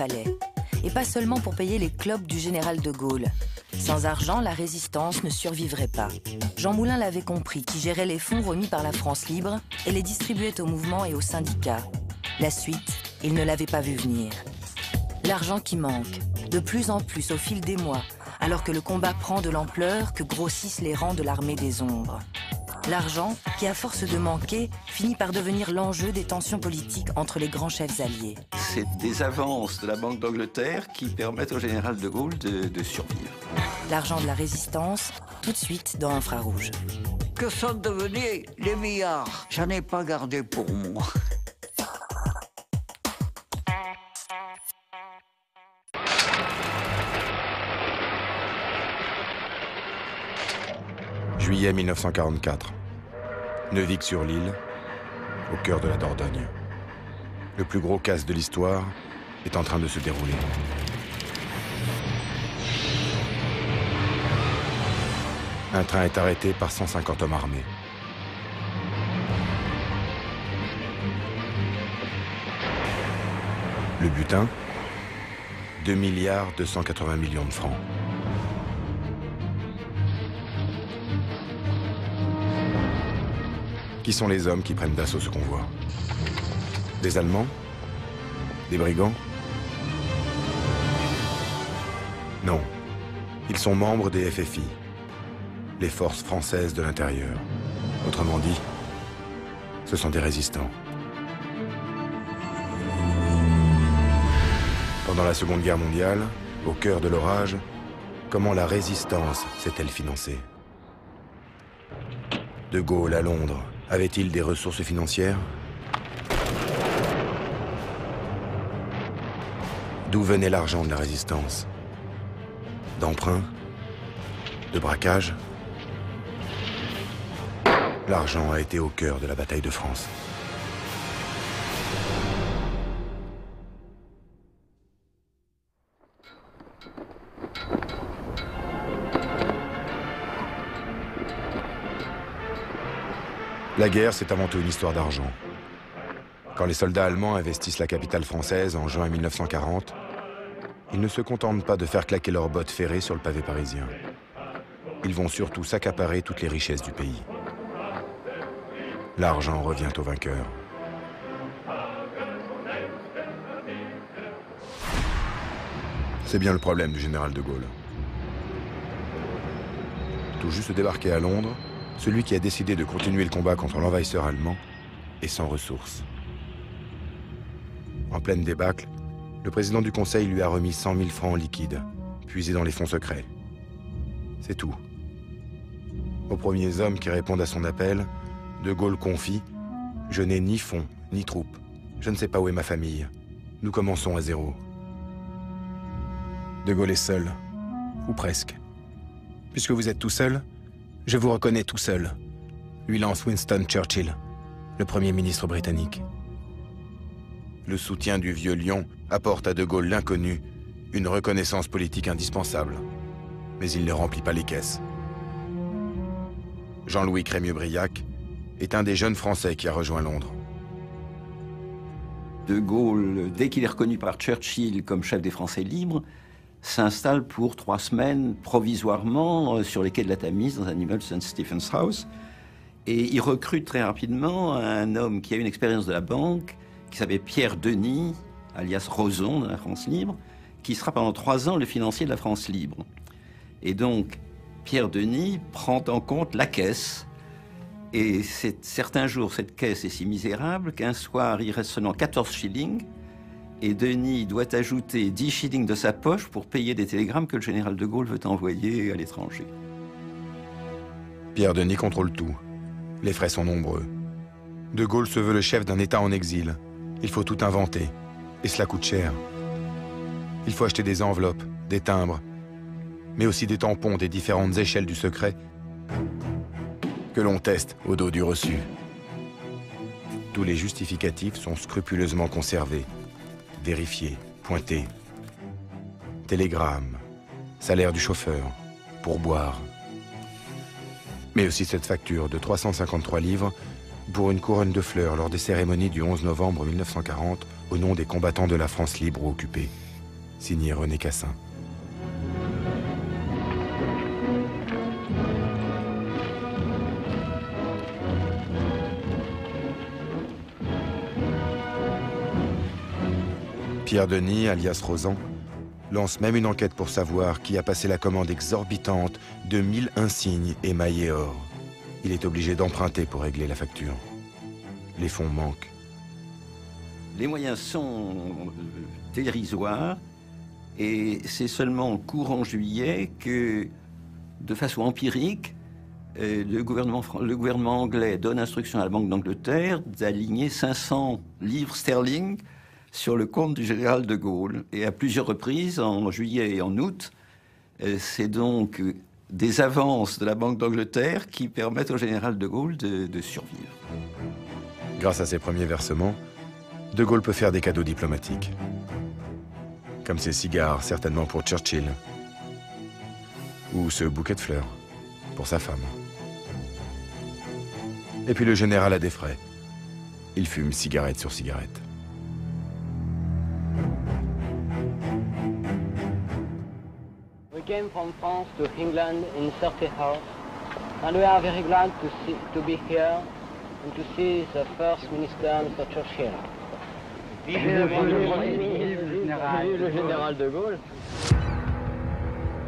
fallait. Et pas seulement pour payer les clopes du général de Gaulle. Sans argent, la résistance ne survivrait pas. Jean Moulin l'avait compris, qui gérait les fonds remis par la France libre et les distribuait au mouvement et aux syndicats. La suite, il ne l'avait pas vu venir. L'argent qui manque, de plus en plus au fil des mois, alors que le combat prend de l'ampleur, que grossissent les rangs de l'armée des ombres. L'argent qui, à force de manquer, finit par devenir l'enjeu des tensions politiques entre les grands chefs alliés. C'est des avances de la Banque d'Angleterre qui permettent au général de Gaulle de survivre. L'argent de la résistance, tout de suite dans Infrarouge. Que sont devenus les milliards? J'en ai pas gardé pour moi. Juillet 1944. Neuvic-sur-l'Île, au cœur de la Dordogne. Le plus gros casse de l'histoire est en train de se dérouler. Un train est arrêté par 150 hommes armés. Le butin, 2 milliards 280 millions de francs. Qui sont les hommes qui prennent d'assaut ce convoi? Des Allemands? Des brigands? Non. Ils sont membres des FFI, les forces françaises de l'intérieur. Autrement dit, ce sont des résistants. Pendant la Seconde Guerre mondiale, au cœur de l'orage, comment la résistance s'est-elle financée? De Gaulle à Londres, avait-il des ressources financières? D'où venait l'argent de la résistance? D'emprunts? De braquage? L'argent a été au cœur de la bataille de France. La guerre, c'est avant tout une histoire d'argent. Quand les soldats allemands investissent la capitale française en juin 1940, ils ne se contentent pas de faire claquer leurs bottes ferrées sur le pavé parisien. Ils vont surtout s'accaparer toutes les richesses du pays. L'argent revient aux vainqueurs. C'est bien le problème du général de Gaulle. Tout juste débarqué à Londres, celui qui a décidé de continuer le combat contre l'envahisseur allemand est sans ressources. En pleine débâcle, le président du Conseil lui a remis 100 000 francs en liquide, puisés dans les fonds secrets. C'est tout. Aux premiers hommes qui répondent à son appel, de Gaulle confie « Je n'ai ni fonds, ni troupes. Je ne sais pas où est ma famille. Nous commençons à zéro. » De Gaulle est seul, ou presque. Puisque vous êtes tout seul, je vous reconnais tout seul, lui lance Winston Churchill, le Premier ministre britannique. Le soutien du vieux lion apporte à De Gaulle l'inconnu une reconnaissance politique indispensable. Mais il ne remplit pas les caisses. Jean-Louis Crémieux-Briac est un des jeunes Français qui a rejoint Londres. De Gaulle, dès qu'il est reconnu par Churchill comme chef des Français libres, s'installe pour 3 semaines provisoirement sur les quais de la Tamise, dans un immeuble St. Stephen's House. Et il recrute très rapidement un homme qui a une expérience de la banque, qui s'appelle Pierre Denis, alias Roson de la France libre, qui sera pendant 3 ans le financier de la France libre. Et donc, Pierre Denis prend en compte la caisse. Et certains jours, cette caisse est si misérable qu'un soir, il reste seulement 14 shillings. Et Denis doit ajouter 10 shillings de sa poche pour payer des télégrammes que le général de Gaulle veut envoyer à l'étranger. Pierre Denis contrôle tout. Les frais sont nombreux. De Gaulle se veut le chef d'un État en exil. Il faut tout inventer. Et cela coûte cher. Il faut acheter des enveloppes, des timbres, mais aussi des tampons des différentes échelles du secret que l'on teste au dos du reçu. Tous les justificatifs sont scrupuleusement conservés, vérifiés, pointés. Télégramme, salaire du chauffeur, pourboire. Mais aussi cette facture de 353 livres pour une couronne de fleurs lors des cérémonies du 11 novembre 1940 au nom des combattants de la France libre occupée. signé René Cassin. Pierre Denis, alias Rosan, lance même une enquête pour savoir qui a passé la commande exorbitante de 1000 insignes émaillés or. Il est obligé d'emprunter pour régler la facture. Les fonds manquent. Les moyens sont dérisoires et c'est seulement courant juillet que, de façon empirique, le gouvernement anglais donne instruction à la Banque d'Angleterre d'aligner 500 livres sterling sur le compte du général de Gaulle. Et à plusieurs reprises, en juillet et en août, c'est donc des avances de la Banque d'Angleterre qui permettent au général de Gaulle de survivre. Grâce à ces premiers versements, de Gaulle peut faire des cadeaux diplomatiques. Comme ces cigares, certainement pour Churchill. Ou ce bouquet de fleurs, pour sa femme. Et puis le général a des frais. Il fume cigarette sur cigarette. We came from France to England in 30 hours, and we are very glad to be here and to see the First Minister, Mr. Churchill. Vive le général de Gaulle.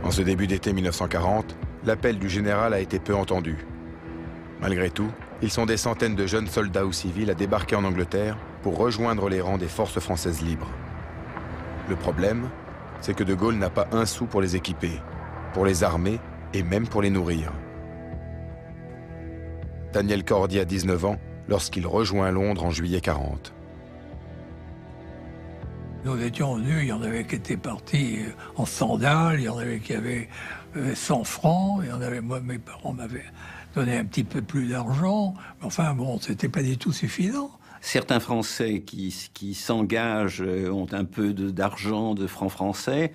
En ce début d'été 1940, l'appel du général a été peu entendu. Malgré tout, ils sont des centaines de jeunes soldats ou civils à débarquer en Angleterre pour rejoindre les rangs des forces françaises libres. Le problème, c'est que de Gaulle n'a pas un sou pour les équiper, pour les armer et même pour les nourrir. Daniel Cordier a 19 ans lorsqu'il rejoint Londres en juillet 40. Nous étions venus, il y en avait qui étaient partis en sandales, il y en avait qui avaient 100 francs, il y en avait, moi, mes parents m'avaient donné un petit peu plus d'argent, mais enfin bon, c'était pas du tout suffisant. Certains Français qui s'engagent ont un peu d'argent, de francs français,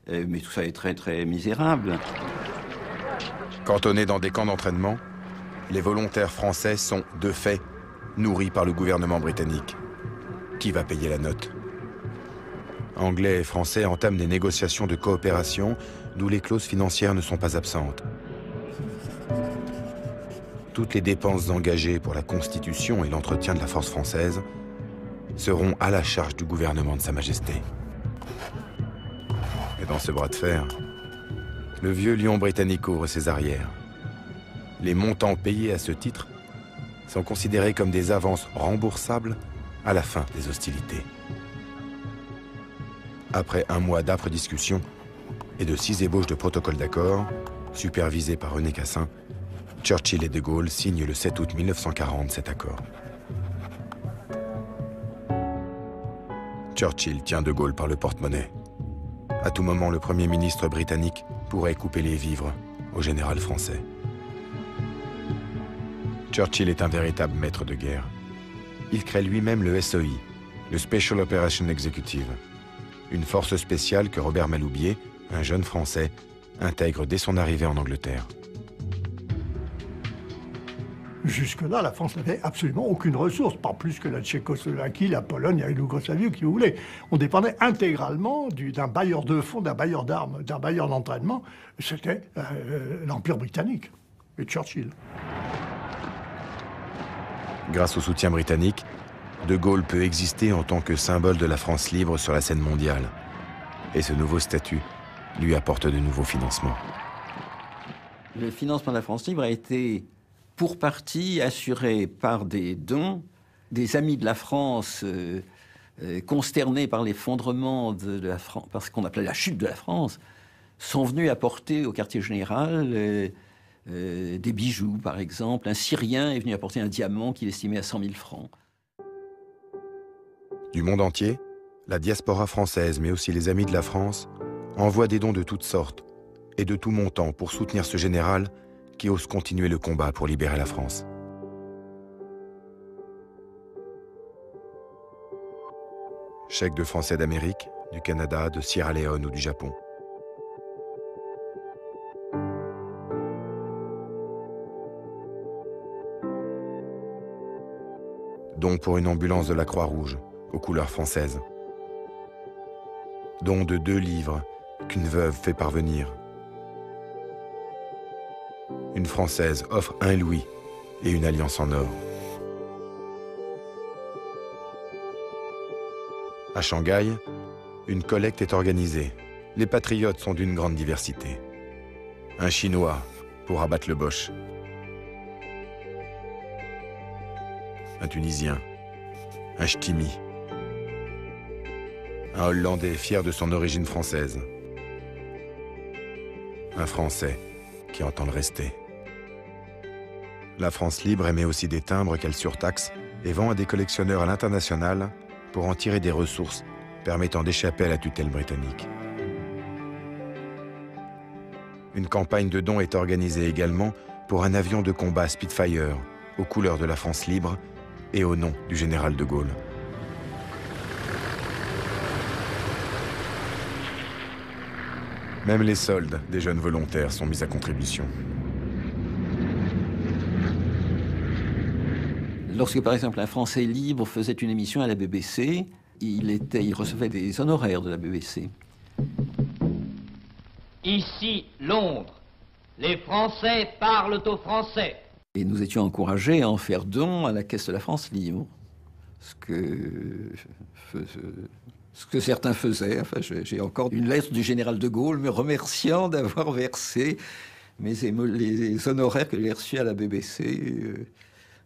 mais tout ça est très très misérable. Cantonnés dans des camps d'entraînement, les volontaires français sont, de fait, nourris par le gouvernement britannique. Qui va payer la note ? Anglais et Français entament des négociations de coopération d'où les clauses financières ne sont pas absentes. Toutes les dépenses engagées pour la constitution et l'entretien de la force française seront à la charge du gouvernement de Sa Majesté. Et dans ce bras de fer, le vieux lion britannique ouvre ses arrières. Les montants payés à ce titre sont considérés comme des avances remboursables à la fin des hostilités. Après un mois d'âpres discussions et de 6 ébauches de protocoles d'accord, supervisés par René Cassin, Churchill et de Gaulle signent le 7 août 1940 cet accord. Churchill tient de Gaulle par le porte-monnaie. À tout moment, le Premier ministre britannique pourrait couper les vivres au général français. Churchill est un véritable maître de guerre. Il crée lui-même le SOI, le Special Operation Executive, une force spéciale que Robert Maloubier, un jeune Français, intègre dès son arrivée en Angleterre. Jusque-là, la France n'avait absolument aucune ressource, pas plus que la Tchécoslovaquie, la Pologne, la Yougoslavie, qui vous voulez. On dépendait intégralement d'un bailleur de fonds, d'un bailleur d'armes, d'un bailleur d'entraînement. C'était l'Empire britannique et Churchill. Grâce au soutien britannique, de Gaulle peut exister en tant que symbole de la France libre sur la scène mondiale. Et ce nouveau statut lui apporte de nouveaux financements. Le financement de la France libre a été pour partie assuré par des dons, des amis de la France consternés par l'effondrement de la France, par ce qu'on appelait la chute de la France, sont venus apporter au quartier général des bijoux, par exemple. Un Syrien est venu apporter un diamant qu'il estimait à 100 000 francs. Du monde entier, la diaspora française, mais aussi les amis de la France, envoient des dons de toutes sortes et de tout montant pour soutenir ce général qui ose continuer le combat pour libérer la France. Chèques de Français d'Amérique, du Canada, de Sierra Leone ou du Japon. Dons pour une ambulance de la Croix-Rouge, aux couleurs françaises. don de 2 livres qu'une veuve fait parvenir. Une Française offre 1 louis et une alliance en or. À Shanghai, une collecte est organisée. Les patriotes sont d'une grande diversité. Un Chinois pour abattre le Boche. Un Tunisien. Un Ch'timi. Un Hollandais fier de son origine française. Un Français qui entend le rester. La France libre émet aussi des timbres qu'elle surtaxe et vend à des collectionneurs à l'international pour en tirer des ressources permettant d'échapper à la tutelle britannique. Une campagne de dons est organisée également pour un avion de combat Spitfire aux couleurs de la France libre et au nom du général de Gaulle. Même les soldes des jeunes volontaires sont mis à contribution. Lorsque, par exemple, un Français libre faisait une émission à la BBC, il recevait des honoraires de la BBC. Ici, Londres. Les Français parlent aux Français. Et nous étions encouragés à en faire don à la Caisse de la France libre. Ce que certains faisaient. Enfin, j'ai encore une lettre du général de Gaulle me remerciant d'avoir versé les honoraires que j'ai reçus à la BBC,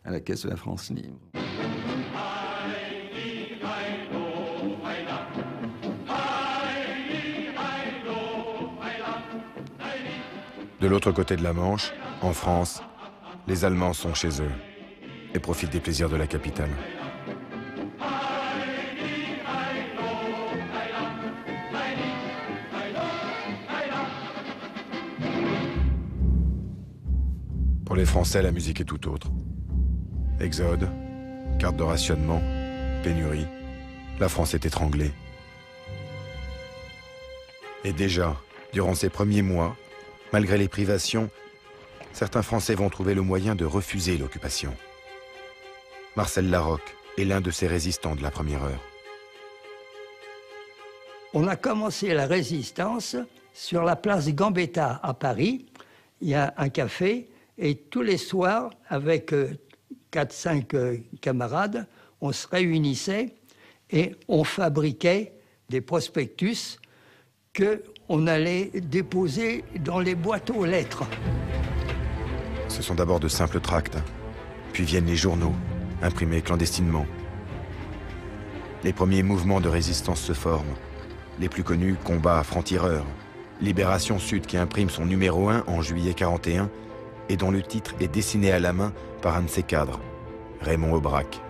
à la Caisse de la France libre. De l'autre côté de la Manche, en France, les Allemands sont chez eux et profitent des plaisirs de la capitale. Pour les Français, la musique est tout autre. Exode, carte de rationnement, pénurie, la France est étranglée. Et déjà, durant ces premiers mois, malgré les privations, certains Français vont trouver le moyen de refuser l'occupation. Marcel Larocque est l'un de ces résistants de la première heure. On a commencé la résistance sur la place Gambetta à Paris. Il y a un café et tous les soirs, avec 4-5 camarades, on se réunissait et on fabriquait des prospectus qu'on allait déposer dans les boîtes aux lettres. Ce sont d'abord de simples tracts, puis viennent les journaux, imprimés clandestinement. Les premiers mouvements de résistance se forment. Les plus connus, Combat franc-tireur, Libération Sud qui imprime son numéro 1 en juillet 41 et dont le titre est dessiné à la main par un de ses cadres, Raymond Aubrac.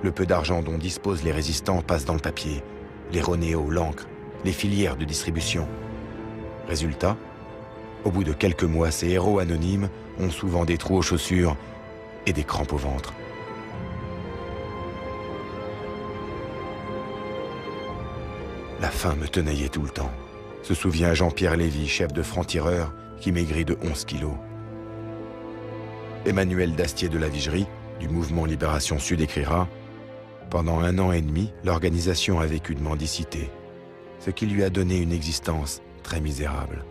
Le peu d'argent dont disposent les résistants passe dans le papier, les ronéos, l'encre, les filières de distribution. Résultat, au bout de quelques mois, ces héros anonymes ont souvent des trous aux chaussures et des crampes au ventre. La faim me tenaillait tout le temps, se souvient Jean-Pierre Lévy, chef de franc-tireur, qui maigrit de 11 kilos. Emmanuel Dastier de la Vigerie, du mouvement Libération Sud, écrira « Pendant 1 an et demi, l'organisation a vécu de mendicité, ce qui lui a donné une existence très misérable. »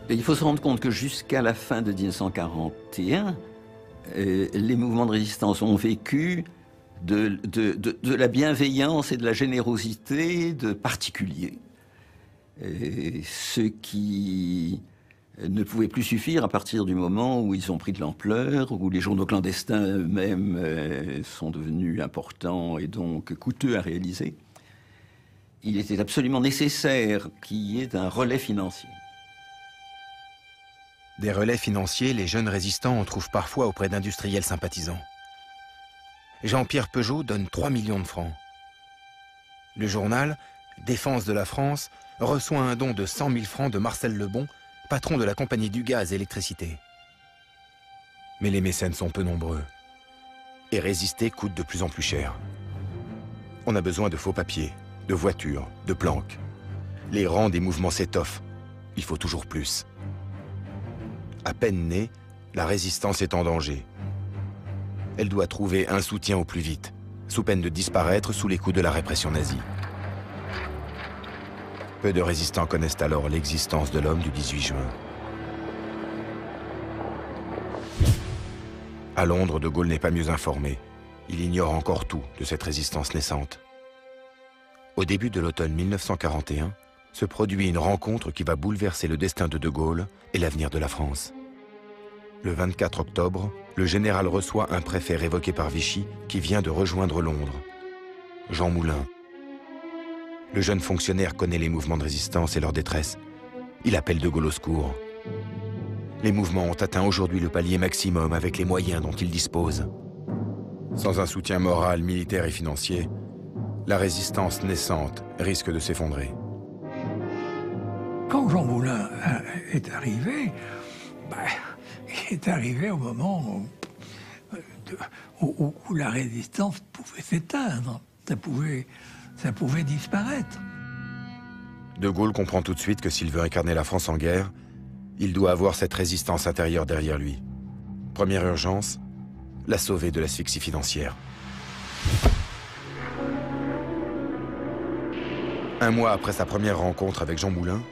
Et il faut se rendre compte que jusqu'à la fin de 1941, les mouvements de résistance ont vécu de la bienveillance et de la générosité de particuliers. Et ce qui ne pouvait plus suffire à partir du moment où ils ont pris de l'ampleur, où les journaux clandestins eux-mêmes sont devenus importants et donc coûteux à réaliser. Il était absolument nécessaire qu'il y ait un relais financier. Des relais financiers, les jeunes résistants en trouvent parfois auprès d'industriels sympathisants. Jean-Pierre Peugeot donne 3 millions de francs. Le journal, Défense de la France, reçoit un don de 100 000 francs de Marcel Lebon, patron de la compagnie du gaz et électricité. Mais les mécènes sont peu nombreux. Et résister coûte de plus en plus cher. On a besoin de faux papiers, de voitures, de planques. Les rangs des mouvements s'étoffent. Il faut toujours plus. À peine née, la résistance est en danger. Elle doit trouver un soutien au plus vite, sous peine de disparaître sous les coups de la répression nazie. Peu de résistants connaissent alors l'existence de l'homme du 18 juin. À Londres, De Gaulle n'est pas mieux informé. Il ignore encore tout de cette résistance naissante. Au début de l'automne 1941, se produit une rencontre qui va bouleverser le destin de De Gaulle et l'avenir de la France. Le 24 octobre, le général reçoit un préfet révoqué par Vichy qui vient de rejoindre Londres, Jean Moulin. Le jeune fonctionnaire connaît les mouvements de résistance et leur détresse. Il appelle De Gaulle au secours. Les mouvements ont atteint aujourd'hui le palier maximum avec les moyens dont ils disposent. Sans un soutien moral, militaire et financier, la résistance naissante risque de s'effondrer. Quand Jean Moulin est arrivé, il est arrivé au moment où la résistance pouvait s'éteindre, ça pouvait disparaître. De Gaulle comprend tout de suite que s'il veut incarner la France en guerre, il doit avoir cette résistance intérieure derrière lui. Première urgence, la sauver de l'asphyxie financière. Un mois après sa première rencontre avec Jean Moulin,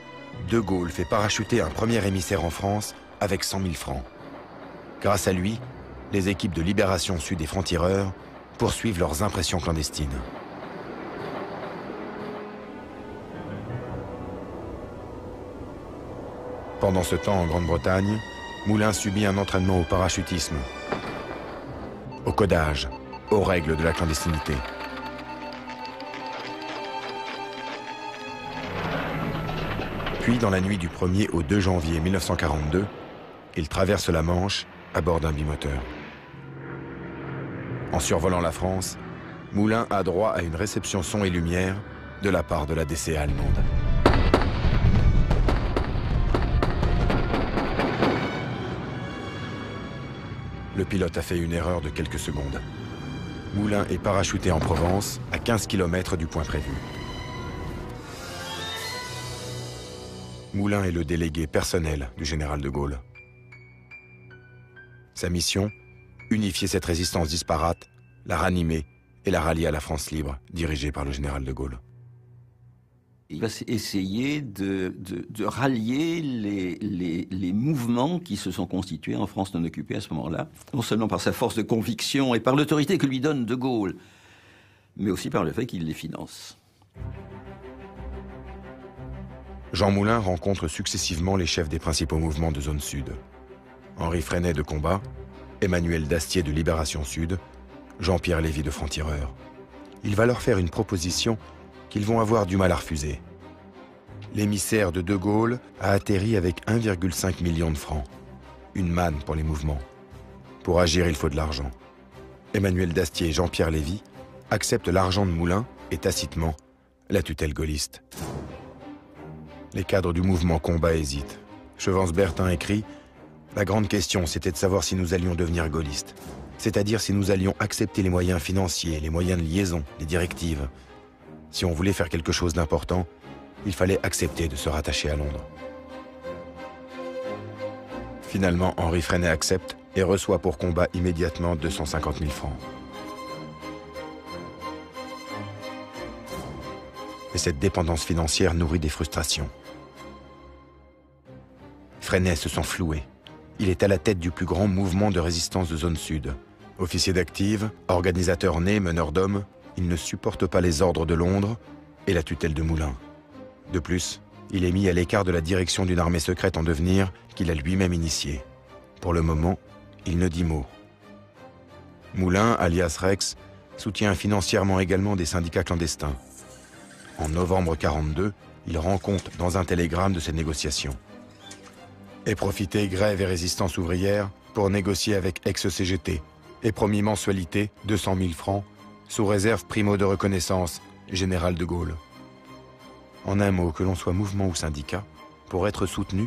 De Gaulle fait parachuter un premier émissaire en France avec 100 000 francs. Grâce à lui, les équipes de Libération Sud et francs-tireurs poursuivent leurs impressions clandestines. Pendant ce temps, en Grande-Bretagne, Moulin subit un entraînement au parachutisme, au codage, aux règles de la clandestinité. Puis, dans la nuit du 1er au 2 janvier 1942, il traverse la Manche à bord d'un bimoteur. En survolant la France, Moulin a droit à une réception son et lumière de la part de la DCA allemande. Le pilote a fait une erreur de quelques secondes. Moulin est parachuté en Provence, à 15 km du point prévu. Moulin est le délégué personnel du général de Gaulle. Sa mission, unifier cette résistance disparate, la ranimer et la rallier à la France libre, dirigée par le général de Gaulle. Il va essayer de rallier les mouvements qui se sont constitués en France non occupée à ce moment-là, non seulement par sa force de conviction et par l'autorité que lui donne De Gaulle, mais aussi par le fait qu'il les finance. Jean Moulin rencontre successivement les chefs des principaux mouvements de zone sud. Henri Freinet de Combat, Emmanuel Dastier de Libération Sud, Jean-Pierre Lévy de Francs-Tireurs. Il va leur faire une proposition qu'ils vont avoir du mal à refuser. L'émissaire de De Gaulle a atterri avec 1,5 million de francs. Une manne pour les mouvements. Pour agir, il faut de l'argent. Emmanuel Dastier et Jean-Pierre Lévy acceptent l'argent de Moulin et tacitement la tutelle gaulliste. Les cadres du mouvement Combat hésitent. Chevance-Bertin écrit « La grande question, c'était de savoir si nous allions devenir gaullistes. C'est-à-dire si nous allions accepter les moyens financiers, les moyens de liaison, les directives. Si on voulait faire quelque chose d'important, il fallait accepter de se rattacher à Londres. » Finalement, Henri Freinet accepte et reçoit pour Combat immédiatement 250 000 francs. Et cette dépendance financière nourrit des frustrations. Freinet se sent floué. Il est à la tête du plus grand mouvement de résistance de zone sud. Officier d'active, organisateur né, meneur d'hommes, il ne supporte pas les ordres de Londres et la tutelle de Moulin. De plus, il est mis à l'écart de la direction d'une armée secrète en devenir qu'il a lui-même initiée. Pour le moment, il ne dit mot. Moulin, alias Rex, soutient financièrement également des syndicats clandestins. En novembre 1942, il rend compte dans un télégramme de ces négociations. Et profiter grève et résistance ouvrière pour négocier avec ex-CGT et promis mensualité 200 000 francs sous réserve primo de reconnaissance, général de Gaulle. En un mot, que l'on soit mouvement ou syndicat, pour être soutenu,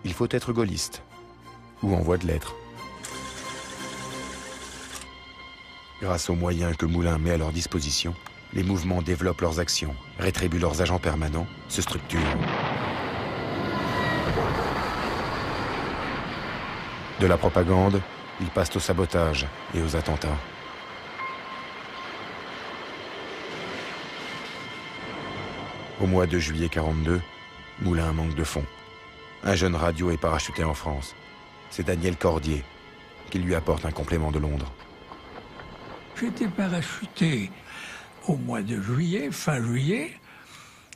il faut être gaulliste ou en voie de l'être. Grâce aux moyens que Moulin met à leur disposition, les mouvements développent leurs actions, rétribuent leurs agents permanents, se structurent. De la propagande, ils passent au sabotage et aux attentats. Au mois de juillet 42, Moulin manque de fonds. Un jeune radio est parachuté en France. C'est Daniel Cordier qui lui apporte un complément de Londres. J'étais parachuté au mois de juillet, fin juillet,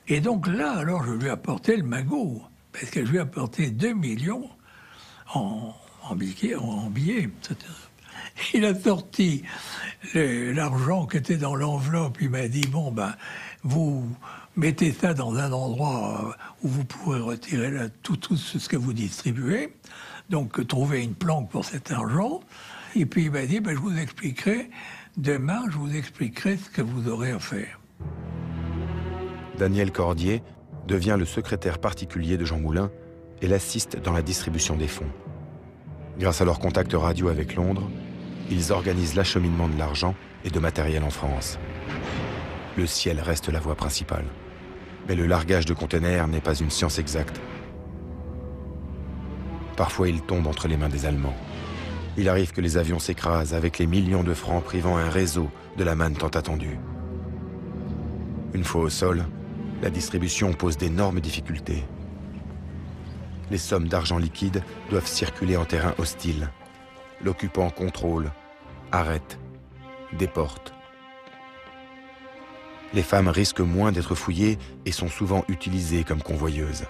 et donc là, alors je lui ai apporté le magot, parce que je lui ai apporté 2 millions en billets. Il a sorti l'argent qui était dans l'enveloppe, il m'a dit, bon ben, vous mettez ça dans un endroit où vous pourrez retirer là, tout ce que vous distribuez, donc trouvez une planque pour cet argent, et puis il m'a dit, ben, je vous expliquerai, demain je vous expliquerai ce que vous aurez à faire. Daniel Cordier devient le secrétaire particulier de Jean Moulin et l'assiste dans la distribution des fonds. Grâce à leur contact radio avec Londres, ils organisent l'acheminement de l'argent et de matériel en France. Le ciel reste la voie principale. Mais le largage de containers n'est pas une science exacte. Parfois, il tombe entre les mains des Allemands. Il arrive que les avions s'écrasent avec les millions de francs privant un réseau de la manne tant attendue. Une fois au sol, la distribution pose d'énormes difficultés. Les sommes d'argent liquide doivent circuler en terrain hostile. L'occupant contrôle, arrête, déporte. Les femmes risquent moins d'être fouillées et sont souvent utilisées comme convoyeuses.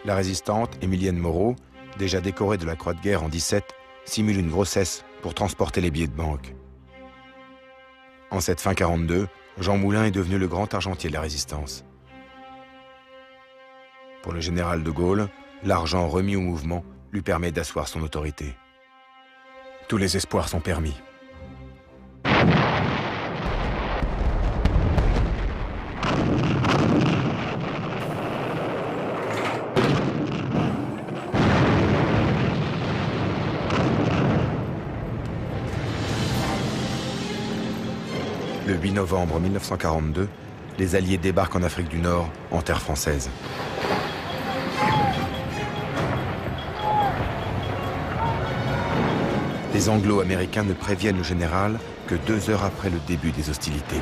La résistante Émilienne Moreau, déjà décorée de la Croix de guerre en 17, simule une grossesse pour transporter les billets de banque. En cette fin 42, Jean Moulin est devenu le grand argentier de la résistance. Pour le général de Gaulle, l'argent remis au mouvement lui permet d'asseoir son autorité. Tous les espoirs sont permis. Le 8 novembre 1942, les Alliés débarquent en Afrique du Nord, en terre française. Les Anglo-Américains ne préviennent le général que 2 heures après le début des hostilités.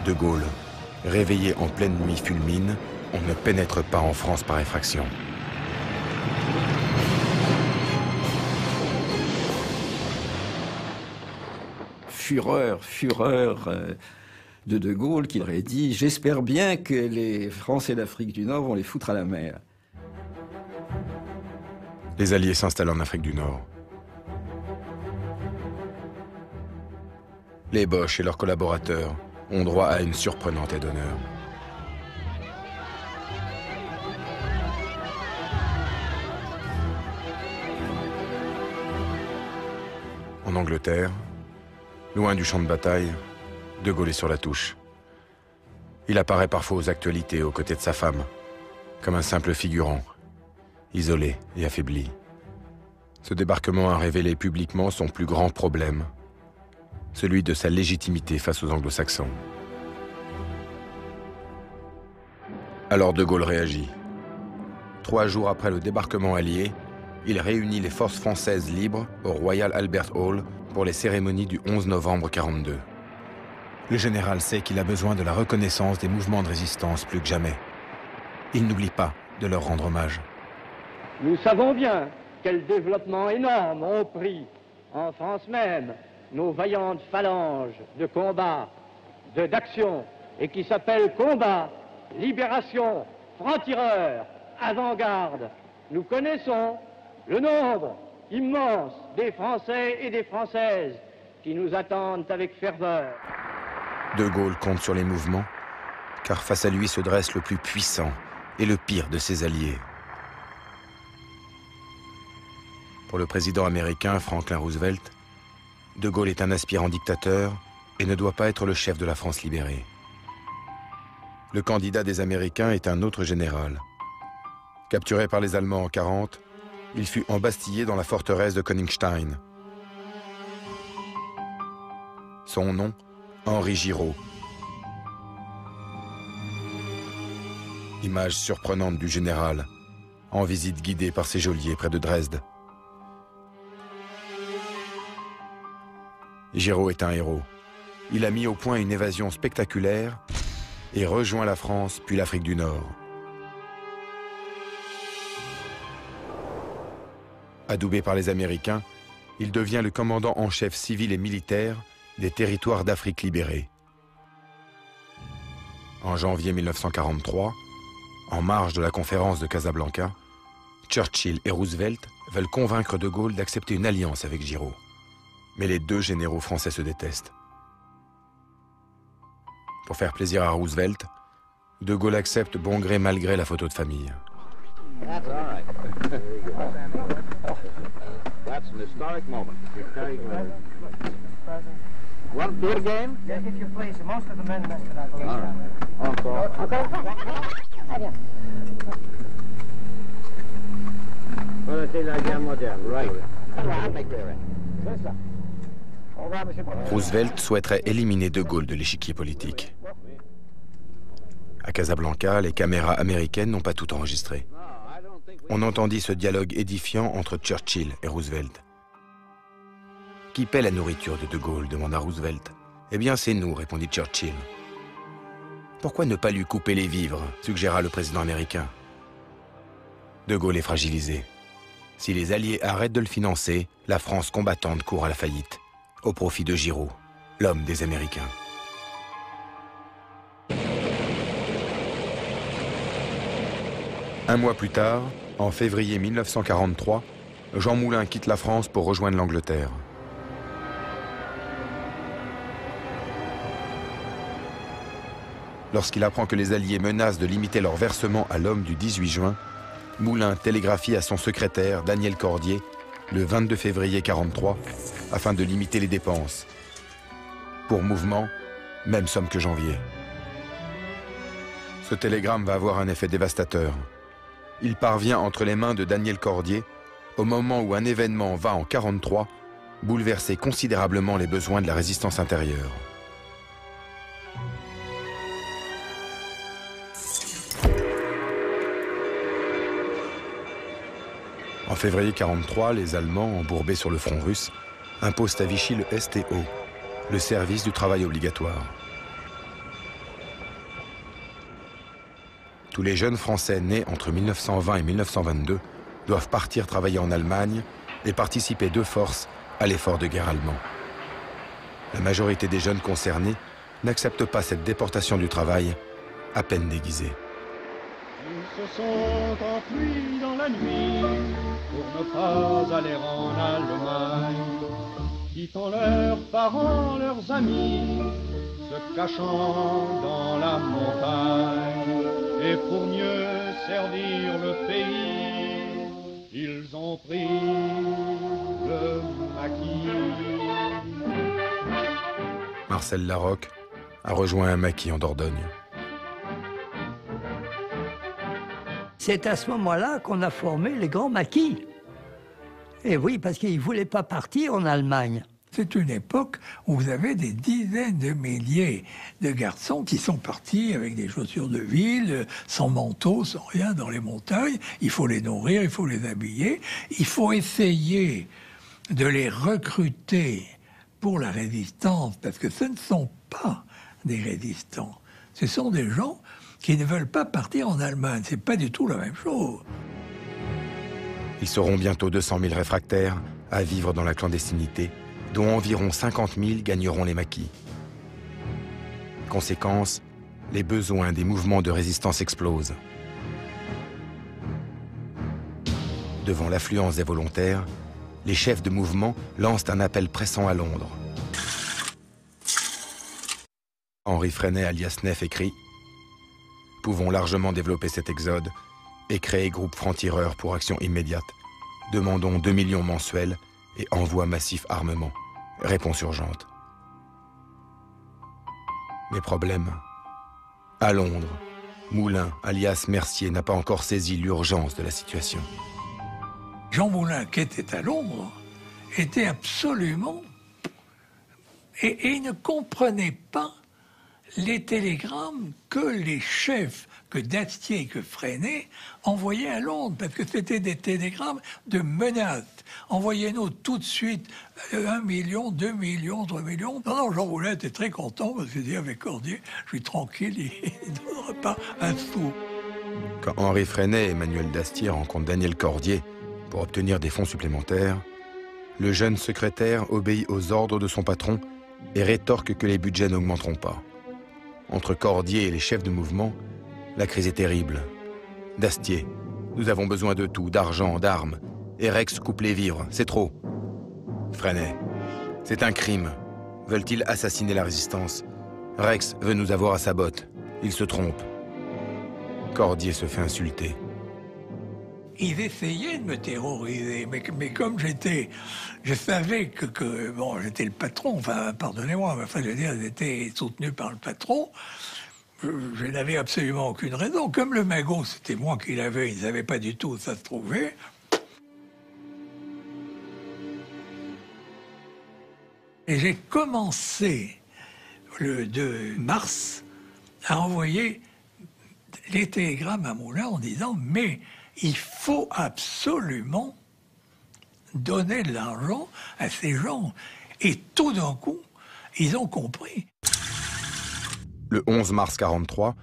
De Gaulle, réveillé en pleine nuit, fulmine, on ne pénètre pas en France par effraction. Fureur de Gaulle qui aurait dit « J'espère bien que les Français d'Afrique du Nord vont les foutre à la mer ». Les Alliés s'installent en Afrique du Nord. Les Boches et leurs collaborateurs ont droit à une surprenante aide d'honneur. En Angleterre, loin du champ de bataille, De Gaulle est sur la touche. Il apparaît parfois aux actualités aux côtés de sa femme, comme un simple figurant, isolé et affaibli. Ce débarquement a révélé publiquement son plus grand problème, celui de sa légitimité face aux anglo-saxons. Alors De Gaulle réagit. 3 jours après le débarquement allié, il réunit les forces françaises libres au Royal Albert Hall pour les cérémonies du 11 novembre 1942. Le général sait qu'il a besoin de la reconnaissance des mouvements de résistance plus que jamais. Il n'oublie pas de leur rendre hommage. Nous savons bien quel développement énorme ont pris en France même nos vaillantes phalanges de combat, d'action, et qui s'appellent combat, libération, franc-tireur, avant-garde. Nous connaissons le nombre immense des Français et des Françaises qui nous attendent avec ferveur. De Gaulle compte sur les mouvements, car face à lui se dresse le plus puissant et le pire de ses alliés. Pour le président américain Franklin Roosevelt, De Gaulle est un aspirant dictateur et ne doit pas être le chef de la France libérée. Le candidat des Américains est un autre général. Capturé par les Allemands en 1940, il fut embastillé dans la forteresse de Königstein. Son nom, Henri Giraud. Image surprenante du général, en visite guidée par ses geôliers près de Dresde. Giraud est un héros. Il a mis au point une évasion spectaculaire et rejoint la France puis l'Afrique du Nord. Adoubé par les Américains, il devient le commandant en chef civil et militaire des territoires d'Afrique libérés. En janvier 1943, en marge de la conférence de Casablanca, Churchill et Roosevelt veulent convaincre De Gaulle d'accepter une alliance avec Giraud. Mais les deux généraux français se détestent. Pour faire plaisir à Roosevelt, De Gaulle accepte bon gré mal gré la photo de famille. That's an historic moment. You want to do it again? Yes, if you please. Most of the men missed it, I believe. All right. Encore. Voilà, c'est la guerre moderne. Right. Roosevelt souhaiterait éliminer De Gaulle de l'échiquier politique. À Casablanca, les caméras américaines n'ont pas tout enregistré. On entendit ce dialogue édifiant entre Churchill et Roosevelt. « Qui paie la nourriture de Gaulle » demanda Roosevelt. « Eh bien, c'est nous » répondit Churchill. « Pourquoi ne pas lui couper les vivres » suggéra le président américain. De Gaulle est fragilisé. Si les Alliés arrêtent de le financer, la France combattante court à la faillite, au profit de Giraud, l'homme des Américains. Un mois plus tard, en février 1943, Jean Moulin quitte la France pour rejoindre l'Angleterre. Lorsqu'il apprend que les Alliés menacent de limiter leur versement à l'homme du 18 juin, Moulin télégraphie à son secrétaire, Daniel Cordier, le 22 février 1943, afin de limiter les dépenses. Pour Mouvement, même somme que janvier. Ce télégramme va avoir un effet dévastateur. Il parvient entre les mains de Daniel Cordier au moment où un événement va en 1943 bouleverser considérablement les besoins de la résistance intérieure. En février 1943, les Allemands, embourbés sur le front russe, imposent à Vichy le STO, le service du travail obligatoire. Tous les jeunes Français nés entre 1920 et 1922 doivent partir travailler en Allemagne et participer de force à l'effort de guerre allemand. La majorité des jeunes concernés n'acceptent pas cette déportation du travail, à peine déguisée. Ils se sont enfuis dans la nuit pour ne pas aller en Allemagne, quittant leurs parents, leurs amis, se cachant dans la montagne. Et pour mieux servir le pays, ils ont pris le maquis. Marcel Larocque a rejoint un maquis en Dordogne. C'est à ce moment-là qu'on a formé les grands maquis. Et oui, parce qu'ils ne voulaient pas partir en Allemagne. C'est une époque où vous avez des dizaines de milliers de garçons qui sont partis avec des chaussures de ville, sans manteau, sans rien, dans les montagnes. Il faut les nourrir, il faut les habiller. Il faut essayer de les recruter pour la résistance, parce que ce ne sont pas des résistants. Ce sont des gens qui ne veulent pas partir en Allemagne. C'est pas du tout la même chose. Ils seront bientôt 200 000 réfractaires à vivre dans la clandestinité, dont environ 50 000 gagneront les maquis. Conséquence, les besoins des mouvements de résistance explosent. Devant l'affluence des volontaires, les chefs de mouvement lancent un appel pressant à Londres. Henri Freinet alias Neff écrit « Pouvons largement développer cet exode et créer groupe franc-tireur pour action immédiate. Demandons 2 millions mensuels et envoi massif armement. Réponse urgente. » Mais problème. À Londres, Moulin, alias Mercier, n'a pas encore saisi l'urgence de la situation. Jean Moulin, qui était à Londres, était absolument... Et il ne comprenait pas les télégrammes que les chefs, que Dastier et que Freinet envoyaient à Londres, parce que c'était des télégrammes de menaces. Envoyez-nous tout de suite 1 million, 2 millions, 3 millions. Non, Jean Moulin était très content, parce qu'il dit avec Cordier, je suis tranquille, il ne donnera pas un sou. Quand Henri Freinet et Emmanuel Dastier rencontrent Daniel Cordier pour obtenir des fonds supplémentaires, le jeune secrétaire obéit aux ordres de son patron et rétorque que les budgets n'augmenteront pas. Entre Cordier et les chefs de mouvement, la crise est terrible. Dastier, nous avons besoin de tout, d'argent, d'armes. Et Rex coupe les vivres, c'est trop. Freinet, c'est un crime. Veulent-ils assassiner la résistance? Rex veut nous avoir à sa botte. Il se trompe. Cordier se fait insulter. Ils essayaient de me terroriser, mais comme je savais que bon, j'étais le patron, enfin, pardonnez-moi, mais enfin, je veux dire, j'étais soutenu par le patron, je n'avais absolument aucune raison. Comme le magot, c'était moi qui l'avais, ils ne savaient pas du tout où ça se trouvait. Et j'ai commencé, le 2 mars, à envoyer les télégrammes à Moulin en disant « Mais il faut absolument donner de l'argent à ces gens. » Et tout d'un coup, ils ont compris. Le 11 mars 1943,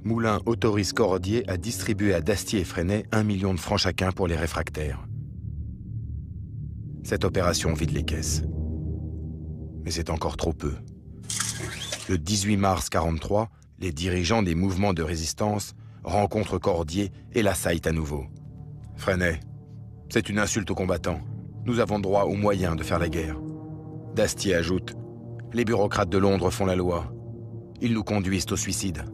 Moulin autorise Cordier à distribuer à Dastier et Freinet 1 million de francs chacun pour les réfractaires. Cette opération vide les caisses. Mais c'est encore trop peu. Le 18 mars 1943, les dirigeants des mouvements de résistance rencontrent Cordier et l'assaillent à nouveau. Freinet, c'est une insulte aux combattants. Nous avons droit aux moyens de faire la guerre. Dastier ajoute, les bureaucrates de Londres font la loi. Ils nous conduisent au suicide.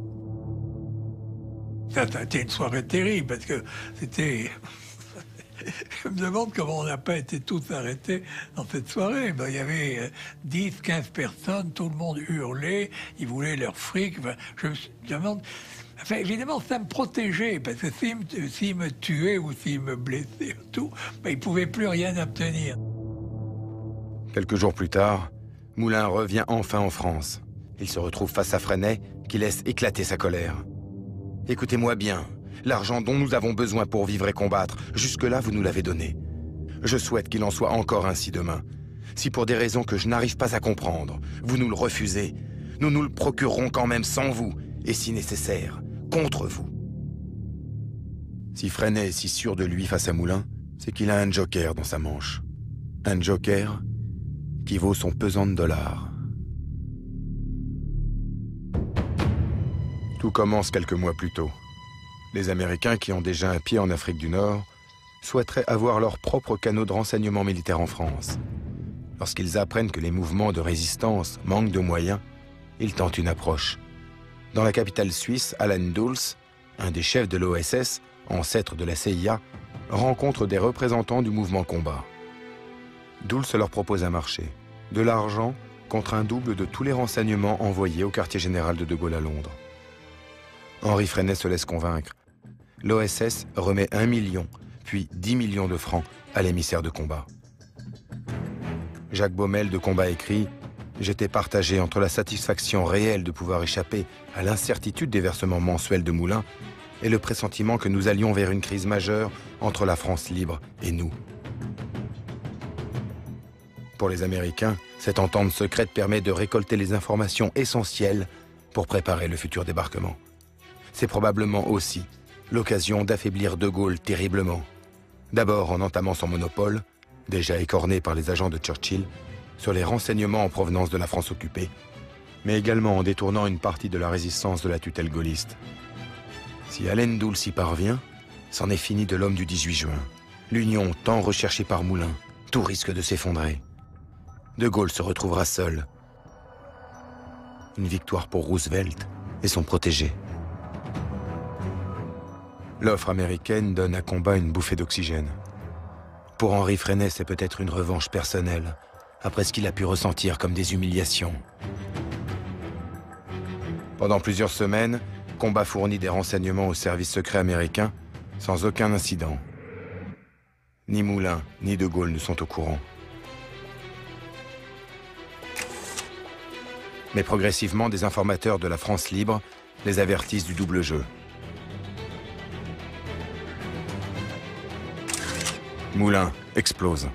Ça a été une soirée terrible, parce que c'était... Je me demande comment on n'a pas été tous arrêtés dans cette soirée. Ben, il y avait 10, 15 personnes, tout le monde hurlait, ils voulaient leur fric. Ben, je me demande... Enfin, évidemment, ça me protégeait, parce que s'ils me tuaient ou s'ils me blessaient, tout, ben, ils ne pouvaient plus rien obtenir. Quelques jours plus tard, Moulin revient enfin en France. Il se retrouve face à Freinet, qui laisse éclater sa colère. « Écoutez-moi bien. L'argent dont nous avons besoin pour vivre et combattre, jusque-là, vous nous l'avez donné. Je souhaite qu'il en soit encore ainsi demain. Si pour des raisons que je n'arrive pas à comprendre, vous nous le refusez, nous nous le procurerons quand même sans vous, et si nécessaire, contre vous. » Si Freinet est si sûr de lui face à Moulin, c'est qu'il a un joker dans sa manche. Un joker qui vaut son pesant de dollars. Tout commence quelques mois plus tôt. Les Américains, qui ont déjà un pied en Afrique du Nord, souhaiteraient avoir leur propre canot de renseignement militaire en France. Lorsqu'ils apprennent que les mouvements de résistance manquent de moyens, ils tentent une approche. Dans la capitale suisse, Alan Dulles, un des chefs de l'OSS, ancêtre de la CIA, rencontre des représentants du mouvement combat. Dulles leur propose un marché, de l'argent contre un double de tous les renseignements envoyés au quartier général de De Gaulle à Londres. Henri Freinet se laisse convaincre. L'OSS remet 1 million, puis 10 millions de francs à l'émissaire de combat. Jacques Baumel de Combat écrit « J'étais partagé entre la satisfaction réelle de pouvoir échapper à l'incertitude des versements mensuels de Moulin et le pressentiment que nous allions vers une crise majeure entre la France libre et nous. » Pour les Américains, cette entente secrète permet de récolter les informations essentielles pour préparer le futur débarquement. C'est probablement aussi l'occasion d'affaiblir De Gaulle terriblement. D'abord en entamant son monopole, déjà écorné par les agents de Churchill, sur les renseignements en provenance de la France occupée, mais également en détournant une partie de la résistance de la tutelle gaulliste. Si Allen Dulles y parvient, c'en est fini de l'homme du 18 juin. L'union tant recherchée par Moulin, tout risque de s'effondrer. De Gaulle se retrouvera seul. Une victoire pour Roosevelt et son protégé. L'offre américaine donne à Combat une bouffée d'oxygène. Pour Henri Freinet, c'est peut-être une revanche personnelle, après ce qu'il a pu ressentir comme des humiliations. Pendant plusieurs semaines, Combat fournit des renseignements au service secret américain, sans aucun incident. Ni Moulin, ni De Gaulle ne sont au courant. Mais progressivement, des informateurs de la France libre les avertissent du double jeu. Moulin explose.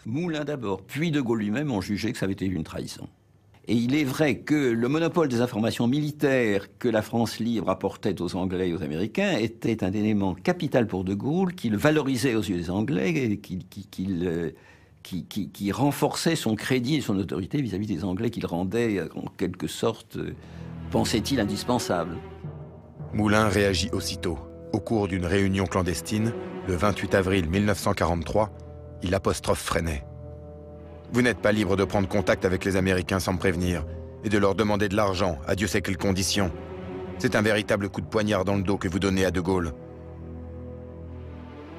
Moulin d'abord, puis De Gaulle lui-même ont jugé que ça avait été une trahison. Et il est vrai que le monopole des informations militaires que la France libre apportait aux Anglais et aux Américains était un élément capital pour De Gaulle, qui le valorisait aux yeux des Anglais et qui renforçait son crédit et son autorité vis-à-vis des Anglais, qu'il rendait en quelque sorte, pensait-il, indispensable. Moulin réagit aussitôt. Au cours d'une réunion clandestine, le 28 avril 1943, il apostrophe Freinet. « Vous n'êtes pas libre de prendre contact avec les Américains sans me prévenir et de leur demander de l'argent, à Dieu sait quelles conditions. C'est un véritable coup de poignard dans le dos que vous donnez à De Gaulle. »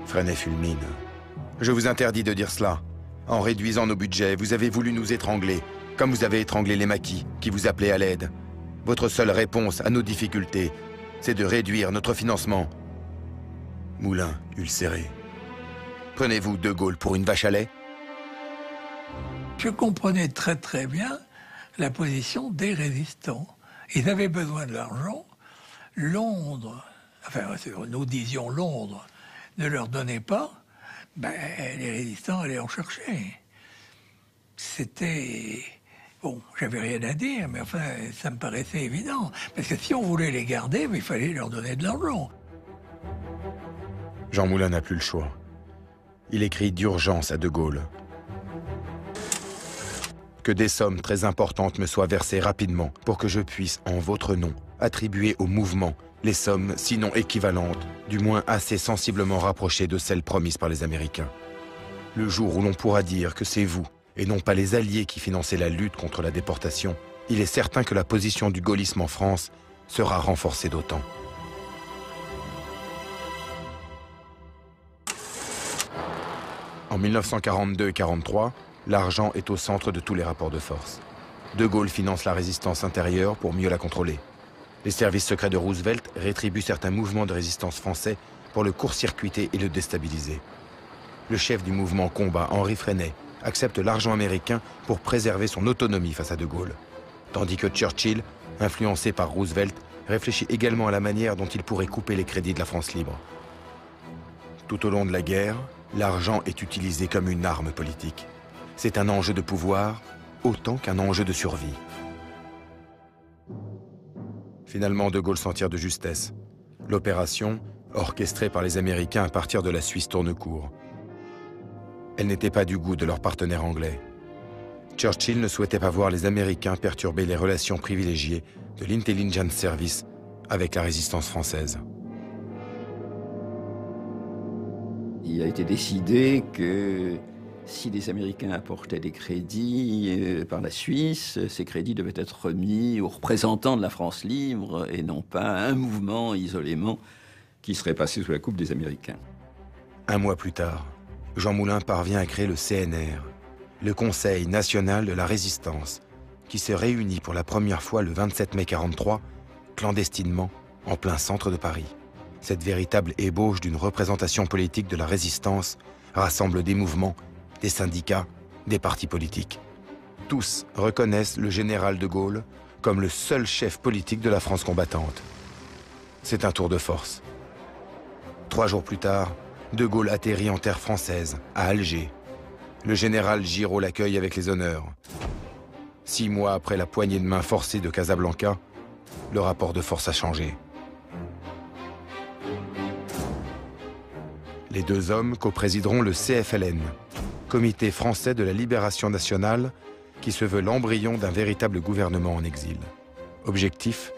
Freinet fulmine. « Je vous interdis de dire cela. En réduisant nos budgets, vous avez voulu nous étrangler, comme vous avez étranglé les maquis qui vous appelaient à l'aide. Votre seule réponse à nos difficultés, c'est de réduire notre financement. » Moulin, ulcéré. « Prenez-vous De Gaulle pour une vache à lait ?» Je comprenais très très bien la position des résistants. Ils avaient besoin de l'argent. Londres, enfin nous disions Londres, ne leur donnait pas, ben, les résistants allaient en chercher. C'était... Bon, j'avais rien à dire, mais enfin, ça me paraissait évident. Parce que si on voulait les garder, il fallait leur donner de l'argent. Jean Moulin n'a plus le choix. Il écrit d'urgence à De Gaulle. Que des sommes très importantes me soient versées rapidement pour que je puisse, en votre nom, attribuer au mouvement les sommes, sinon équivalentes, du moins assez sensiblement rapprochées de celles promises par les Américains. Le jour où l'on pourra dire que c'est vous, et non pas les Alliés qui finançaient la lutte contre la déportation, il est certain que la position du gaullisme en France sera renforcée d'autant. En 1942-43, l'argent est au centre de tous les rapports de force. De Gaulle finance la résistance intérieure pour mieux la contrôler. Les services secrets de Roosevelt rétribuent certains mouvements de résistance français pour le court-circuiter et le déstabiliser. Le chef du mouvement combat, Henri Freinet, accepte l'argent américain pour préserver son autonomie face à De Gaulle. Tandis que Churchill, influencé par Roosevelt, réfléchit également à la manière dont il pourrait couper les crédits de la France libre. Tout au long de la guerre, l'argent est utilisé comme une arme politique. C'est un enjeu de pouvoir autant qu'un enjeu de survie. Finalement, De Gaulle s'en tire de justesse. L'opération, orchestrée par les Américains à partir de la Suisse, tourne court. Elle n'était pas du goût de leurs partenaires anglais. Churchill ne souhaitait pas voir les Américains perturber les relations privilégiées de l'Intelligence Service avec la résistance française. Il a été décidé que si les Américains apportaient des crédits par la Suisse, ces crédits devaient être remis aux représentants de la France libre et non pas à un mouvement isolément qui serait passé sous la coupe des Américains. Un mois plus tard, Jean Moulin parvient à créer le CNR, le Conseil national de la résistance, qui se réunit pour la première fois le 27 mai 1943, clandestinement, en plein centre de Paris. Cette véritable ébauche d'une représentation politique de la résistance rassemble des mouvements, des syndicats, des partis politiques. Tous reconnaissent le général de Gaulle comme le seul chef politique de la France combattante. C'est un tour de force. 3 jours plus tard, De Gaulle atterrit en terre française, à Alger. Le général Giraud l'accueille avec les honneurs. 6 mois après la poignée de main forcée de Casablanca, le rapport de force a changé. Les deux hommes coprésideront le CFLN, Comité français de la libération nationale, qui se veut l'embryon d'un véritable gouvernement en exil. Objectif,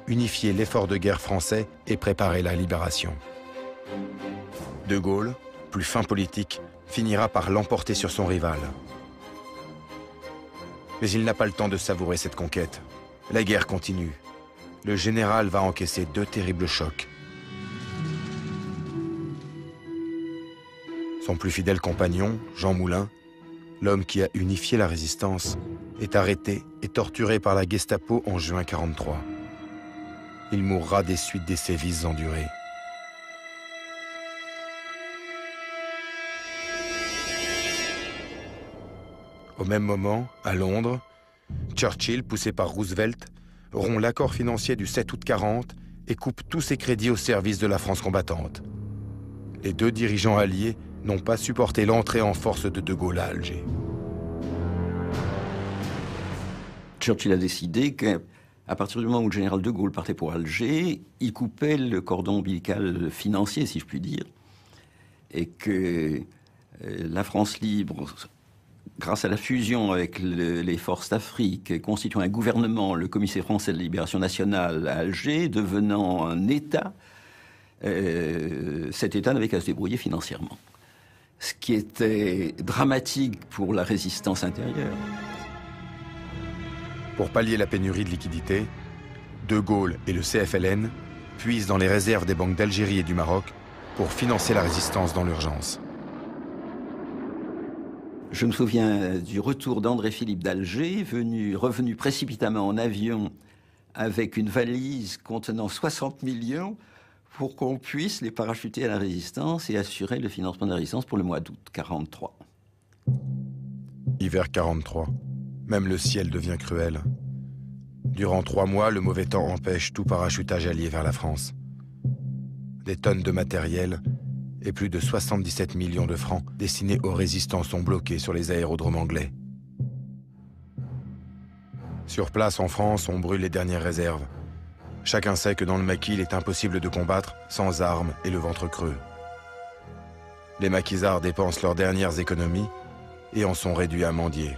unifier l'effort de guerre français et préparer la libération. De Gaulle, plus fin politique, finira par l'emporter sur son rival. Mais il n'a pas le temps de savourer cette conquête. La guerre continue. Le général va encaisser 2 terribles chocs. Son plus fidèle compagnon, Jean Moulin, l'homme qui a unifié la résistance, est arrêté et torturé par la Gestapo en juin 1943. Il mourra des suites des sévices endurés. Au même moment, à Londres, Churchill, poussé par Roosevelt, rompt l'accord financier du 7 août 1940 et coupe tous ses crédits au service de la France combattante. Les deux dirigeants alliés n'ont pas supporté l'entrée en force de Gaulle à Alger. Churchill a décidé qu'à partir du moment où le général de Gaulle partait pour Alger, il coupait le cordon ombilical financier, si je puis dire, et que la France libre, grâce à la fusion avec les forces d'Afrique, constituant un gouvernement, le Comité français de libération nationale à Alger, devenant un État, cet État n'avait qu'à se débrouiller financièrement. Ce qui était dramatique pour la résistance intérieure. Pour pallier la pénurie de liquidités, De Gaulle et le CFLN puisent dans les réserves des banques d'Algérie et du Maroc pour financer la résistance dans l'urgence. Je me souviens du retour d'André-Philippe d'Alger, revenu précipitamment en avion avec une valise contenant 60 millions pour qu'on puisse les parachuter à la résistance et assurer le financement de la résistance pour le mois d'août 1943. Hiver 43. Même le ciel devient cruel. Durant 3 mois, le mauvais temps empêche tout parachutage allié vers la France. Des tonnes de matériel et plus de 77 millions de francs destinés aux résistants sont bloqués sur les aérodromes anglais. Sur place, en France, on brûle les dernières réserves. Chacun sait que dans le maquis, il est impossible de combattre sans armes et le ventre creux. Les maquisards dépensent leurs dernières économies et en sont réduits à mendier.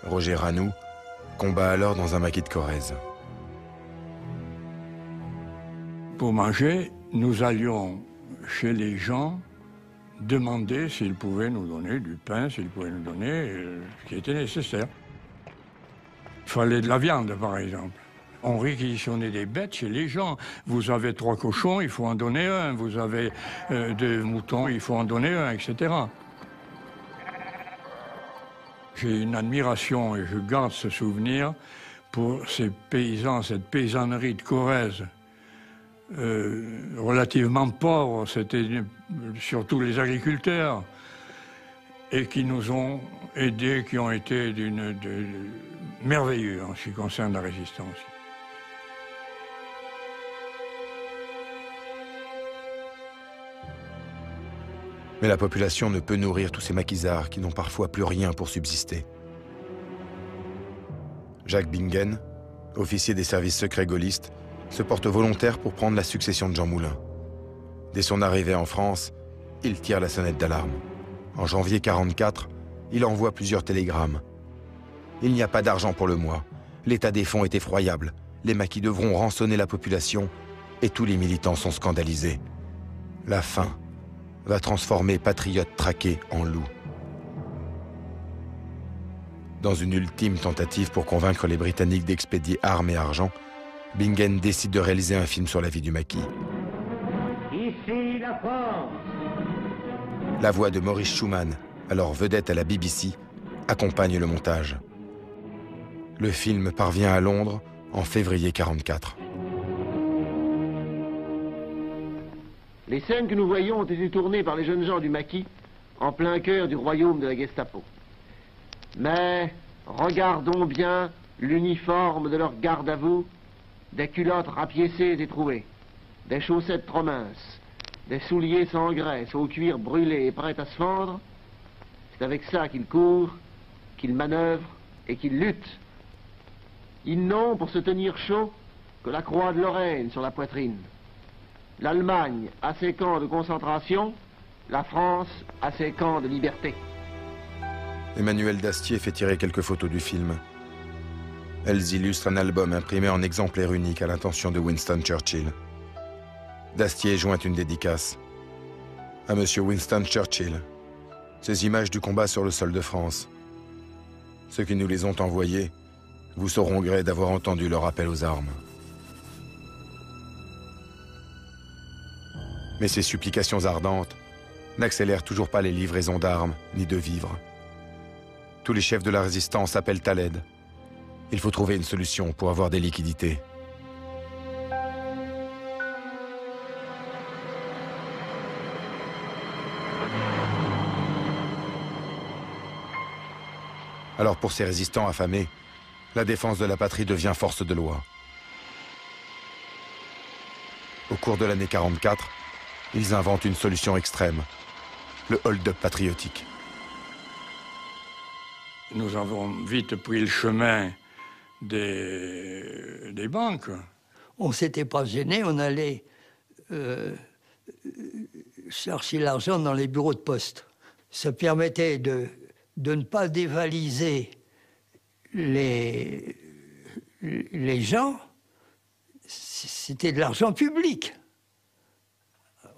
Roger Ranoux combat alors dans un maquis de Corrèze. Pour manger, nous allions chez les gens demander s'ils pouvaient nous donner du pain, s'ils pouvaient nous donner ce qui était nécessaire. Il fallait de la viande, par exemple. On réquisitionnait des bêtes chez les gens. Vous avez 3 cochons, il faut en donner un. Vous avez 2 moutons, il faut en donner un, etc. J'ai une admiration, et je garde ce souvenir, pour ces paysans, cette paysannerie de Corrèze, relativement pauvres, c'était surtout les agriculteurs, et qui nous ont aidés, qui ont été merveilleux en ce qui concerne la résistance. Mais la population ne peut nourrir tous ces maquisards qui n'ont parfois plus rien pour subsister. Jacques Bingen, officier des services secrets gaullistes, se porte volontaire pour prendre la succession de Jean Moulin. Dès son arrivée en France, il tire la sonnette d'alarme. En janvier 1944, il envoie plusieurs télégrammes. Il n'y a pas d'argent pour le mois. L'état des fonds est effroyable. Les maquis devront rançonner la population et tous les militants sont scandalisés. La faim va transformer patriotes traqués en loups. Dans une ultime tentative pour convaincre les Britanniques d'expédier armes et argent, Bingen décide de réaliser un film sur la vie du maquis. Ici la France. La voix de Maurice Schumann, alors vedette à la BBC, accompagne le montage. Le film parvient à Londres en février 1944. Les scènes que nous voyons ont été tournées par les jeunes gens du maquis, en plein cœur du royaume de la Gestapo. Mais regardons bien l'uniforme de leur garde à vous, des culottes rapiécées et trouées, des chaussettes trop minces, des souliers sans graisse, au cuir brûlé et prêts à se fendre. C'est avec ça qu'ils courent, qu'ils manœuvrent et qu'ils luttent. Ils n'ont pour se tenir chaud que la croix de Lorraine sur la poitrine. L'Allemagne a ses camps de concentration, la France a ses camps de liberté. Emmanuel Dastier fait tirer quelques photos du film. Elles illustrent un album imprimé en exemplaire unique à l'intention de Winston Churchill. Dastier joint une dédicace. À Monsieur Winston Churchill, ces images du combat sur le sol de France. Ceux qui nous les ont envoyées vous sauront gré d'avoir entendu leur appel aux armes. Mais ces supplications ardentes n'accélèrent toujours pas les livraisons d'armes ni de vivres. Tous les chefs de la résistance appellent à l'aide. Il faut trouver une solution pour avoir des liquidités. Alors pour ces résistants affamés, la défense de la patrie devient force de loi. Au cours de l'année 44, ils inventent une solution extrême, le hold-up patriotique. Nous avons vite pris le chemin des banques. On ne s'était pas gêné, on allait chercher l'argent dans les bureaux de poste. Ça permettait de ne pas dévaliser les gens. C'était de l'argent public.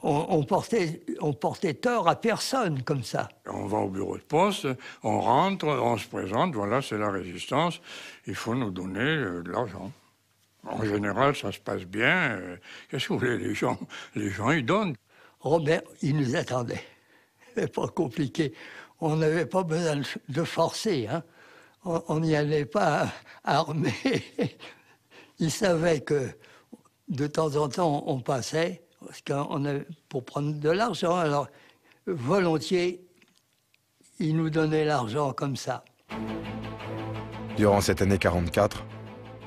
On portait tort à personne comme ça. On va au bureau de poste, on rentre, on se présente, voilà, c'est la résistance, il faut nous donner de l'argent. En général, ça se passe bien. Qu'est-ce que vous voulez, les gens, ils donnent. Robert, il nous attendait. C'est pas compliqué. On n'avait pas besoin de forcer, hein. On n'y allait pas armé. Il savait que de temps en temps, on passait pour prendre de l'argent. Alors, volontiers, il nous donnait l'argent comme ça. Durant cette année 44,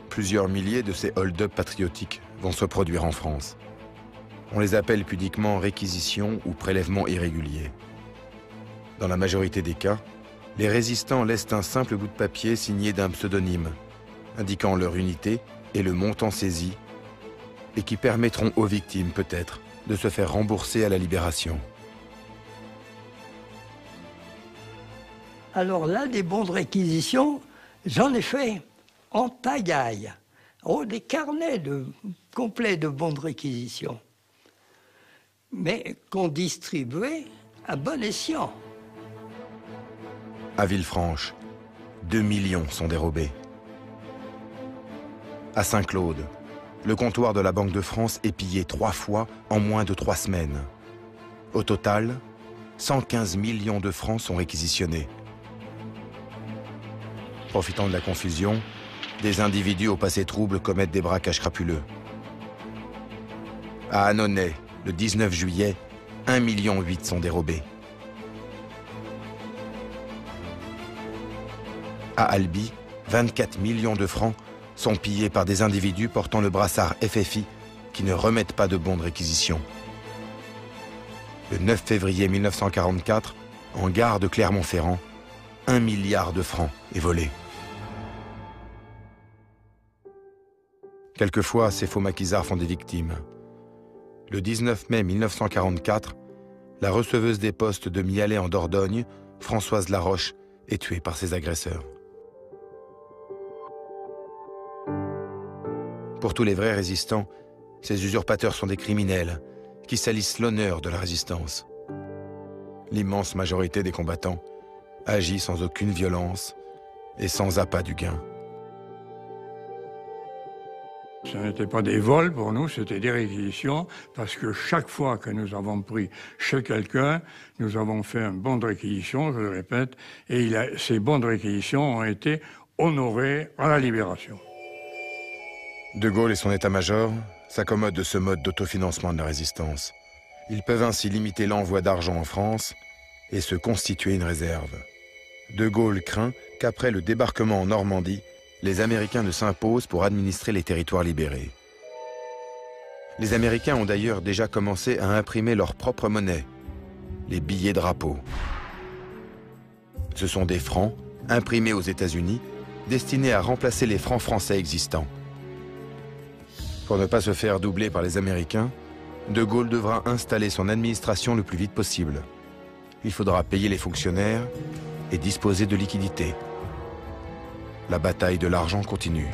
plusieurs milliers de ces hold-up patriotiques vont se produire en France. On les appelle pudiquement réquisitions ou prélèvements irréguliers. Dans la majorité des cas, les résistants laissent un simple bout de papier signé d'un pseudonyme, indiquant leur unité et le montant saisi, et qui permettront aux victimes, peut-être, de se faire rembourser à la libération. Alors là, des bons de réquisition, j'en ai fait en pagaille. Oh, des carnets complets de bons de réquisition. Mais qu'on distribuait à bon escient. À Villefranche, 2 millions sont dérobés. À Saint-Claude, le comptoir de la Banque de France est pillé 3 fois en moins de 3 semaines. Au total, 115 millions de francs sont réquisitionnés. Profitant de la confusion, des individus au passé trouble commettent des braquages crapuleux. À Annonay, le 19 juillet, 1,8 million sont dérobés. À Albi, 24 millions de francs sont pillés par des individus portant le brassard FFI qui ne remettent pas de bons de réquisition. Le 9 février 1944, en gare de Clermont-Ferrand, 1 milliard de francs est volé. Quelquefois, ces faux maquisards font des victimes. Le 19 mai 1944, la receveuse des postes de Mialet en Dordogne, Françoise Laroche, est tuée par ses agresseurs. Pour tous les vrais résistants, ces usurpateurs sont des criminels qui salissent l'honneur de la résistance. L'immense majorité des combattants agit sans aucune violence et sans appât du gain. Ce n'était pas des vols pour nous, c'était des réquisitions, parce que chaque fois que nous avons pris chez quelqu'un, nous avons fait un bon de réquisition, je le répète, et ces bons de réquisition ont été honorés à la libération. De Gaulle et son état-major s'accommodent de ce mode d'autofinancement de la résistance. Ils peuvent ainsi limiter l'envoi d'argent en France et se constituer une réserve. De Gaulle craint qu'après le débarquement en Normandie, les Américains ne s'imposent pour administrer les territoires libérés. Les Américains ont d'ailleurs déjà commencé à imprimer leur propre monnaie, les billets drapeaux. Ce sont des francs imprimés aux États-Unis, destinés à remplacer les francs français existants. Pour ne pas se faire doubler par les Américains, De Gaulle devra installer son administration le plus vite possible. Il faudra payer les fonctionnaires et disposer de liquidités. La bataille de l'argent continue.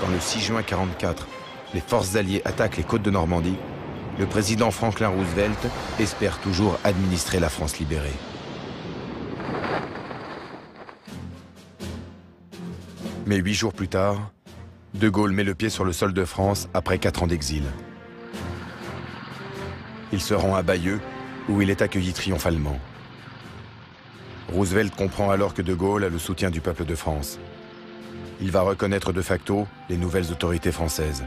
Quand le 6 juin 1944, les forces alliées attaquent les côtes de Normandie, le président Franklin Roosevelt espère toujours administrer la France libérée. Mais 8 jours plus tard, De Gaulle met le pied sur le sol de France après 4 ans d'exil. Il se rend à Bayeux, où il est accueilli triomphalement. Roosevelt comprend alors que De Gaulle a le soutien du peuple de France. Il va reconnaître de facto les nouvelles autorités françaises.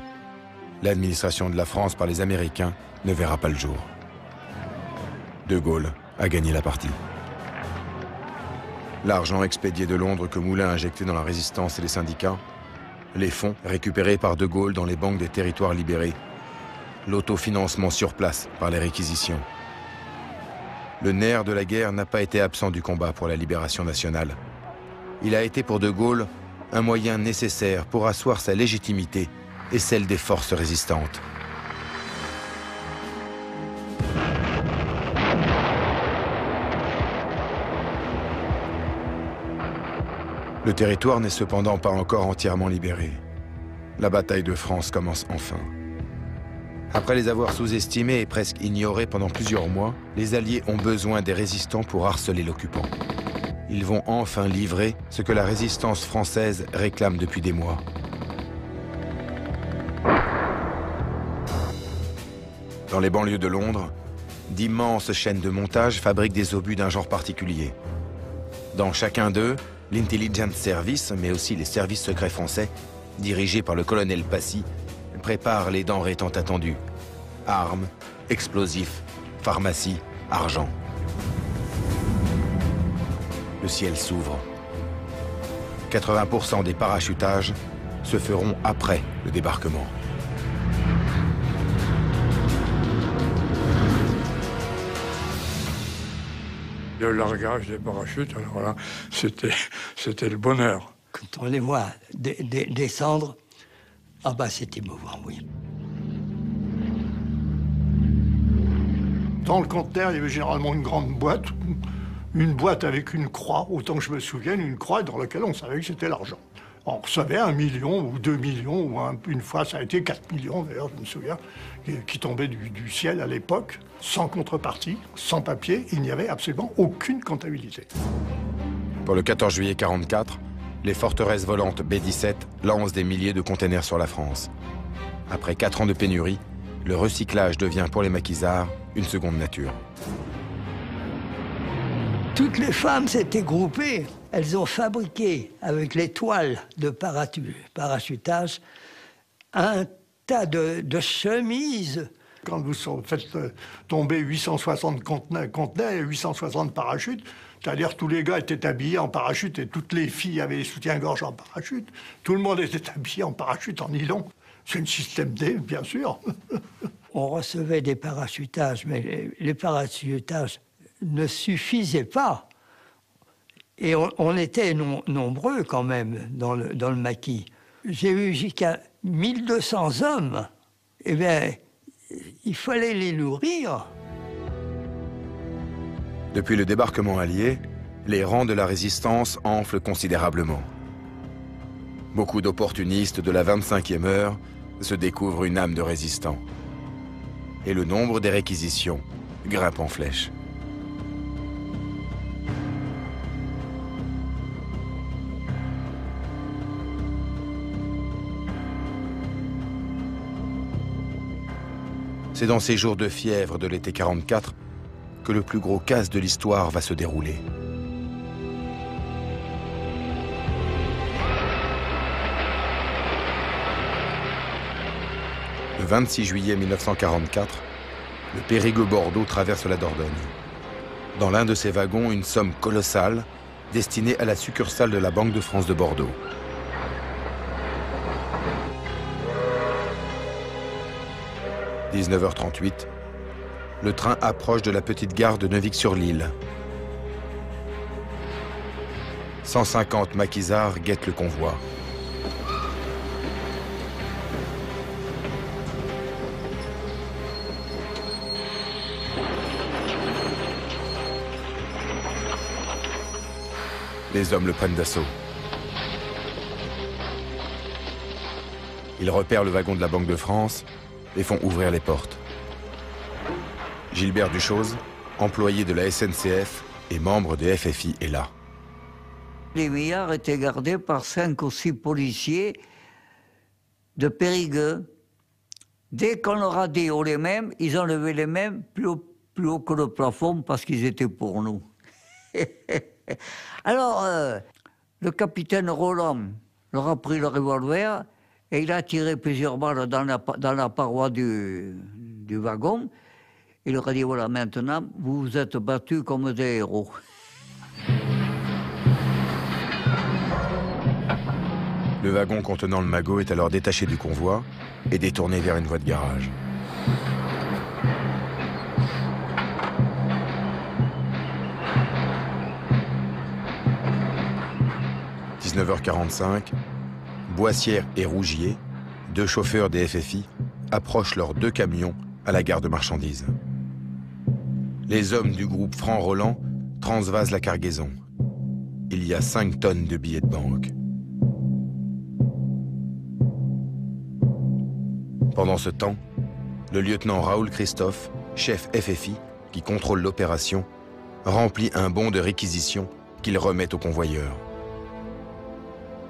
L'administration de la France par les Américains ne verra pas le jour. De Gaulle a gagné la partie. L'argent expédié de Londres que Moulin a injecté dans la résistance et les syndicats, les fonds récupérés par De Gaulle dans les banques des territoires libérés, l'autofinancement sur place par les réquisitions. Le nerf de la guerre n'a pas été absent du combat pour la libération nationale. Il a été pour De Gaulle un moyen nécessaire pour asseoir sa légitimité et celle des forces résistantes. Le territoire n'est cependant pas encore entièrement libéré. La bataille de France commence enfin. Après les avoir sous-estimés et presque ignorés pendant plusieurs mois, les Alliés ont besoin des résistants pour harceler l'occupant. Ils vont enfin livrer ce que la résistance française réclame depuis des mois. Dans les banlieues de Londres, d'immenses chaînes de montage fabriquent des obus d'un genre particulier. Dans chacun d'eux, l'Intelligence Service, mais aussi les services secrets français, dirigés par le colonel Passy, préparent les denrées tant attendues. Armes, explosifs, pharmacie, argent. Le ciel s'ouvre. 80% des parachutages se feront après le débarquement. Le largage des parachutes, alors là, c'était le bonheur. Quand on les voit descendre, ah bah c'est émouvant, oui. Dans le conteneur, il y avait généralement une grande boîte avec une croix, autant que je me souvienne, une croix dans laquelle on savait que c'était l'argent. On recevait 1 million ou 2 millions, ou une fois ça a été 4 millions d'ailleurs, je me souviens, qui tombaient du ciel à l'époque, sans contrepartie, sans papier, il n'y avait absolument aucune comptabilité. Pour le 14 juillet 1944, les forteresses volantes B-17 lancent des milliers de containers sur la France. Après 4 ans de pénurie, le recyclage devient pour les maquisards une seconde nature. Toutes les femmes s'étaient groupées. Elles ont fabriqué, avec les toiles de parachutage, un tas de chemises. Quand vous faites tomber 860 conteneurs et 860 parachutes, c'est-à-dire tous les gars étaient habillés en parachute et toutes les filles avaient des soutiens-gorge en parachute. Tout le monde était habillé en parachute, en nylon. C'est un système D, bien sûr. On recevait des parachutages, mais les parachutages ne suffisaient pas. Et on était nombreux quand même dans le maquis. J'ai eu jusqu'à 1200 hommes. Eh bien, il fallait les nourrir. Depuis le débarquement allié, les rangs de la résistance enflent considérablement. Beaucoup d'opportunistes de la 25e heure se découvrent une âme de résistant. Et le nombre des réquisitions grimpe en flèche. C'est dans ces jours de fièvre de l'été 44 que le plus gros casse de l'histoire va se dérouler. Le 26 juillet 1944, le Périgueux-Bordeaux traverse la Dordogne. Dans l'un de ses wagons, une somme colossale destinée à la succursale de la Banque de France de Bordeaux. « 19h38, le train approche de la petite gare de Neuvic-sur-l'Île. 150 maquisards guettent le convoi. Les hommes le prennent d'assaut. Ils repèrent le wagon de la Banque de France et font ouvrir les portes. Gilbert Duchose, employé de la SNCF et membre des FFI, est là. Les milliards étaient gardés par 5 ou 6 policiers de Périgueux. Dès qu'on leur a dit haut les mains, ils ont levé les mains plus haut que le plafond parce qu'ils étaient pour nous. Alors, le capitaine Roland leur a pris le revolver et il a tiré plusieurs balles dans la paroi du wagon. Il leur a dit, voilà, maintenant, vous vous êtes battus comme des héros. Le wagon contenant le magot est alors détaché du convoi et détourné vers une voie de garage. « 19h45, Boissière et Rougier, deux chauffeurs des FFI, approchent leurs deux camions à la gare de marchandises. Les hommes du groupe Franc-Rolland transvasent la cargaison. Il y a 5 tonnes de billets de banque. Pendant ce temps, le lieutenant Raoul Christophe, chef FFI, qui contrôle l'opération, remplit un bon de réquisition qu'il remet au convoyeur.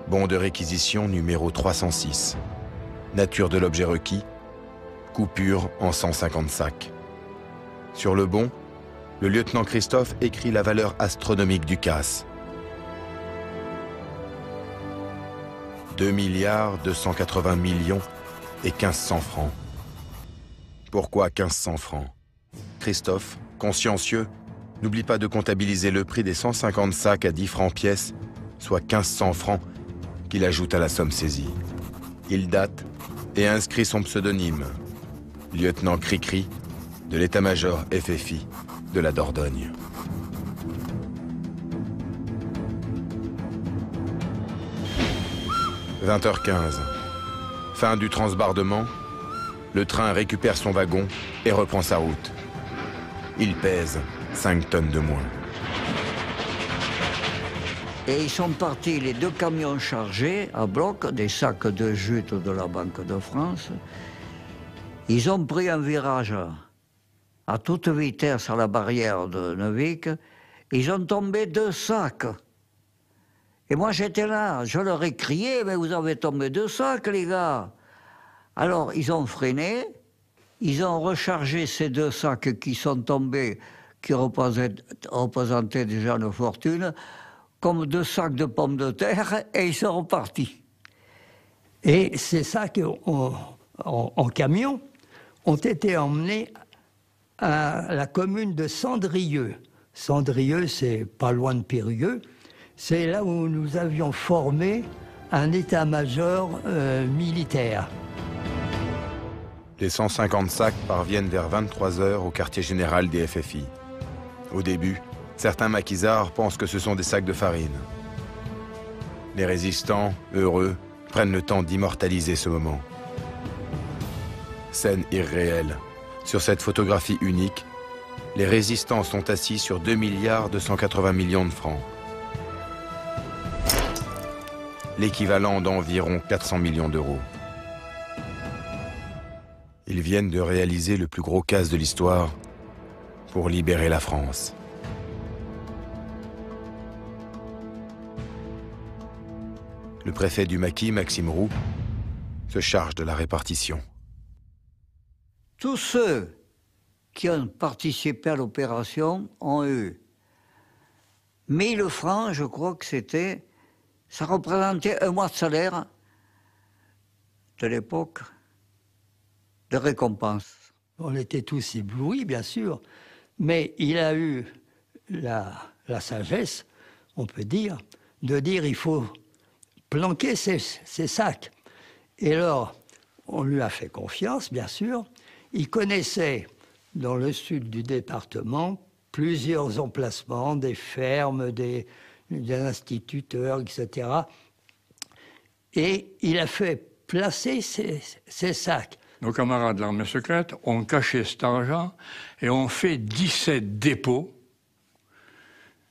Bon de réquisition numéro 306. Nature de l'objet requis, coupure en 150 sacs. Sur le bon, le lieutenant Christophe écrit la valeur astronomique du casse. 2 280 millions et 1500 francs. Pourquoi 1500 francs? Christophe, consciencieux, n'oublie pas de comptabiliser le prix des 150 sacs à 10 francs pièce, soit 1500 francs, qu'il ajoute à la somme saisie. Il date et inscrit son pseudonyme, lieutenant Cricri, de l'état-major FFI de la Dordogne. « 20h15. Fin du transbordement. Le train récupère son wagon et reprend sa route. Il pèse 5 tonnes de moins. » Et ils sont partis, les deux camions chargés, à bloc, des sacs de jute de la Banque de France. Ils ont pris un virage à toute vitesse à la barrière de Neuvic. Ils ont tombé 2 sacs. Et moi, j'étais là, je leur ai crié, mais vous avez tombé 2 sacs, les gars. Alors, ils ont freiné, ils ont rechargé ces 2 sacs qui sont tombés, qui représentaient déjà une fortune, comme 2 sacs de pommes de terre, et ils sont repartis. Et ces sacs en camion ont été emmenés à la commune de Cendrieux. Cendrieux, c'est pas loin de Périgueux. C'est là où nous avions formé un état-major militaire. Les 150 sacs parviennent vers 23h au quartier général des FFI. Au début, certains maquisards pensent que ce sont des sacs de farine. Les résistants, heureux, prennent le temps d'immortaliser ce moment. Scène irréelle. Sur cette photographie unique, les résistants sont assis sur 2 280 millions de francs. L'équivalent d'environ 400 millions d'euros. Ils viennent de réaliser le plus gros casse de l'histoire pour libérer la France. Le préfet du maquis, Maxime Roux, se charge de la répartition. Tous ceux qui ont participé à l'opération ont eu 1000 francs, je crois que c'était, ça représentait un mois de salaire de l'époque de récompense. On était tous éblouis, bien sûr, mais il a eu la sagesse, on peut dire, de dire il faut planquer ces sacs. Et alors, on lui a fait confiance, bien sûr. Il connaissait, dans le sud du département, plusieurs emplacements, des fermes, des instituteurs, etc. Et il a fait placer ces sacs. Nos camarades de l'armée secrète ont caché cet argent et ont fait 17 dépôts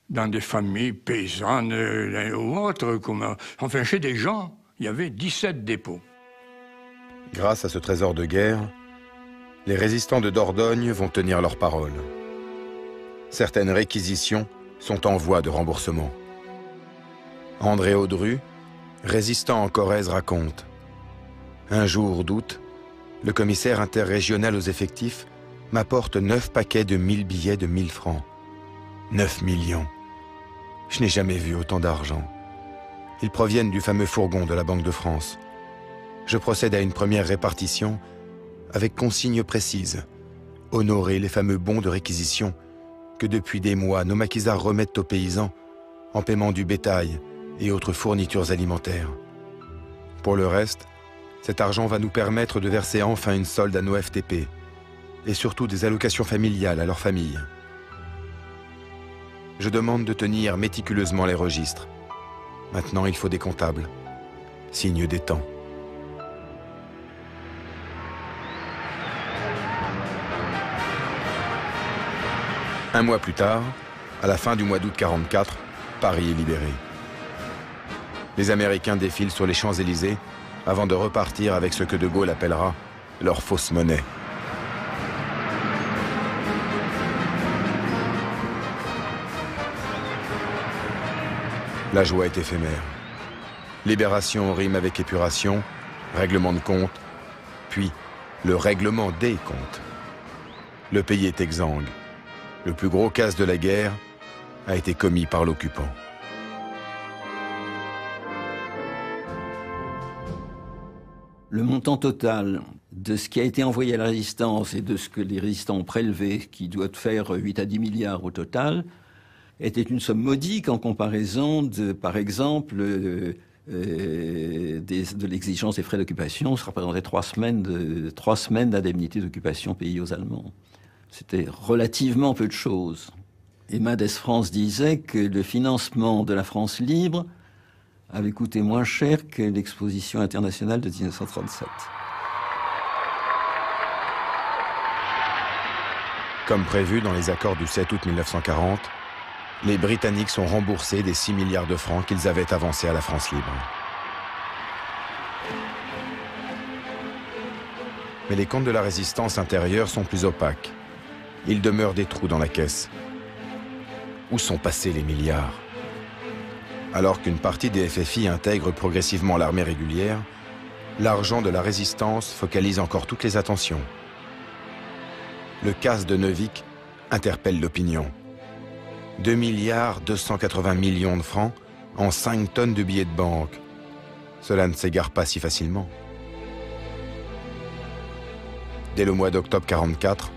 dans des familles paysannes ou autres, enfin chez des gens, il y avait 17 dépôts. Grâce à ce trésor de guerre, les résistants de Dordogne vont tenir leur parole. Certaines réquisitions sont en voie de remboursement. André Audru, résistant en Corrèze, raconte: un jour d'août, le commissaire interrégional aux effectifs m'apporte 9 paquets de 1000 billets de 1000 francs. 9 millions. Je n'ai jamais vu autant d'argent. Ils proviennent du fameux fourgon de la Banque de France. Je procède à une première répartition avec consigne précise. Honorer les fameux bons de réquisition que depuis des mois nos maquisards remettent aux paysans en paiement du bétail et autres fournitures alimentaires. Pour le reste, cet argent va nous permettre de verser enfin une solde à nos FTP et surtout des allocations familiales à leurs familles. Je demande de tenir méticuleusement les registres. Maintenant, il faut des comptables. Signe des temps. Un mois plus tard, à la fin du mois d'août 1944, Paris est libéré. Les Américains défilent sur les Champs-Élysées avant de repartir avec ce que De Gaulle appellera leur fausse monnaie. La joie est éphémère. Libération rime avec épuration, règlement de compte, puis le règlement des comptes. Le pays est exsangue. Le plus gros casse de la guerre a été commis par l'occupant. Le montant total de ce qui a été envoyé à la résistance et de ce que les résistants ont prélevé, qui doit faire 8 à 10 milliards au total, était une somme modique en comparaison de, par exemple, de l'exigence des frais d'occupation. Ça représentait 3 semaines d'indemnité d'occupation payée aux Allemands. C'était relativement peu de choses. Et Mendes France disait que le financement de la France libre avait coûté moins cher que l'exposition internationale de 1937. Comme prévu dans les accords du 7 août 1940, les Britanniques sont remboursés des 6 milliards de francs qu'ils avaient avancés à la France libre. Mais les comptes de la résistance intérieure sont plus opaques. Il demeure des trous dans la caisse. Où sont passés les milliards? Alors qu'une partie des FFI intègre progressivement l'armée régulière, l'argent de la résistance focalise encore toutes les attentions. Le casse de Neuvic interpelle l'opinion. 2 milliards 280 millions de francs en 5 tonnes de billets de banque. Cela ne s'égare pas si facilement. Dès le mois d'octobre 1944,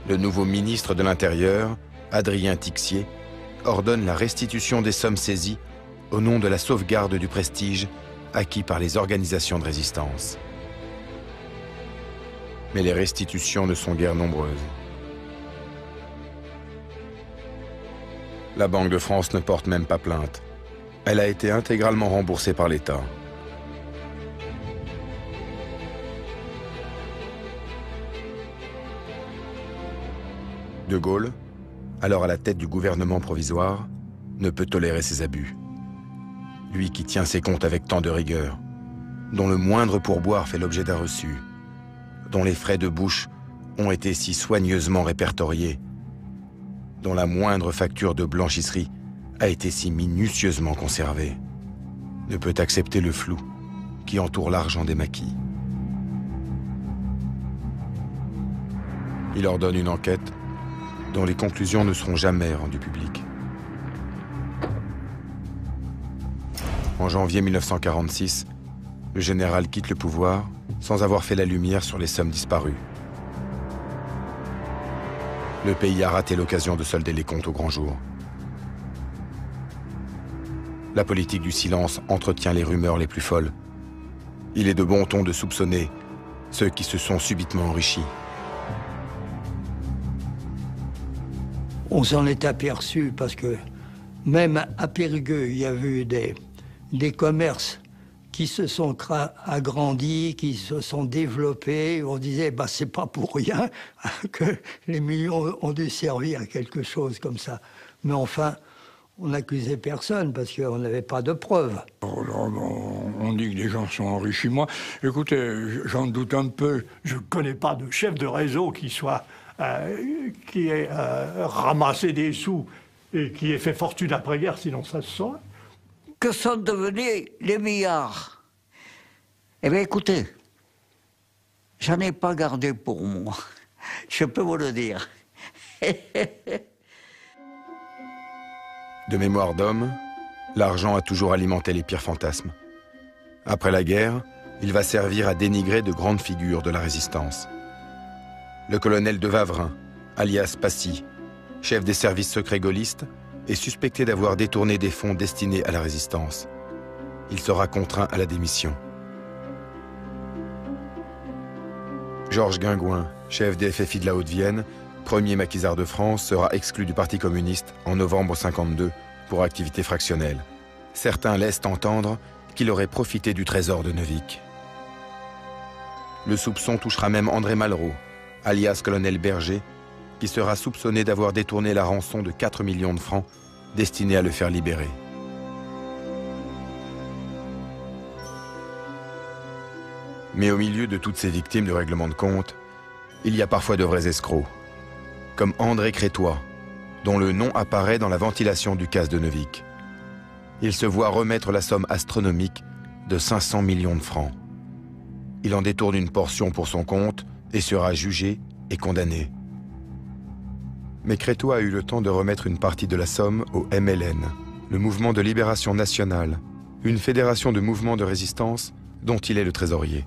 le nouveau ministre de l'Intérieur, Adrien Tixier, ordonne la restitution des sommes saisies au nom de la sauvegarde du prestige acquis par les organisations de résistance. Mais les restitutions ne sont guère nombreuses. La Banque de France ne porte même pas plainte. Elle a été intégralement remboursée par l'État. De Gaulle, alors à la tête du gouvernement provisoire, ne peut tolérer ces abus. Lui qui tient ses comptes avec tant de rigueur, dont le moindre pourboire fait l'objet d'un reçu, dont les frais de bouche ont été si soigneusement répertoriés, dont la moindre facture de blanchisserie a été si minutieusement conservée, ne peut accepter le flou qui entoure l'argent des maquis. Il ordonne une enquête dont les conclusions ne seront jamais rendues publiques. En janvier 1946, le général quitte le pouvoir sans avoir fait la lumière sur les sommes disparues. Le pays a raté l'occasion de solder les comptes au grand jour. La politique du silence entretient les rumeurs les plus folles. Il est de bon ton de soupçonner ceux qui se sont subitement enrichis. On s'en est aperçu parce que même à Périgueux, il y a eu des commerces qui se sont agrandis, qui se sont développés. On disait, bah, c'est pas pour rien que les millions ont dû servir à quelque chose comme ça. Mais enfin, on n'accusait personne parce qu'on n'avait pas de preuves. On dit que les gens sont enrichis. Moi, écoutez, j'en doute un peu. Je ne connais pas de chef de réseau qui ait ramassé des sous et qui ait fait fortune après-guerre, sinon ça se saurait. Que sont devenus les milliards? Eh bien, écoutez, j'en ai pas gardé pour moi. Je peux vous le dire. De mémoire d'homme, l'argent a toujours alimenté les pires fantasmes. Après la guerre, il va servir à dénigrer de grandes figures de la résistance. Le colonel de Wavrin, alias Passy, chef des services secrets gaullistes, est suspecté d'avoir détourné des fonds destinés à la résistance. Il sera contraint à la démission. Georges Guingouin, chef des FFI de la Haute-Vienne, premier maquisard de France, sera exclu du Parti communiste en novembre 1952 pour activité fractionnelle. Certains laissent entendre qu'il aurait profité du trésor de Neuvic. Le soupçon touchera même André Malraux, alias colonel Berger, qui sera soupçonné d'avoir détourné la rançon de 4 millions de francs destinée à le faire libérer. Mais au milieu de toutes ces victimes de règlement de compte, il y a parfois de vrais escrocs, comme André Crétois, dont le nom apparaît dans la ventilation du casse de Neuvic. Il se voit remettre la somme astronomique de 500 millions de francs. Il en détourne une portion pour son compte et sera jugé et condamné. Mais Crétois a eu le temps de remettre une partie de la somme au MLN, le Mouvement de Libération Nationale, une fédération de mouvements de résistance dont il est le trésorier.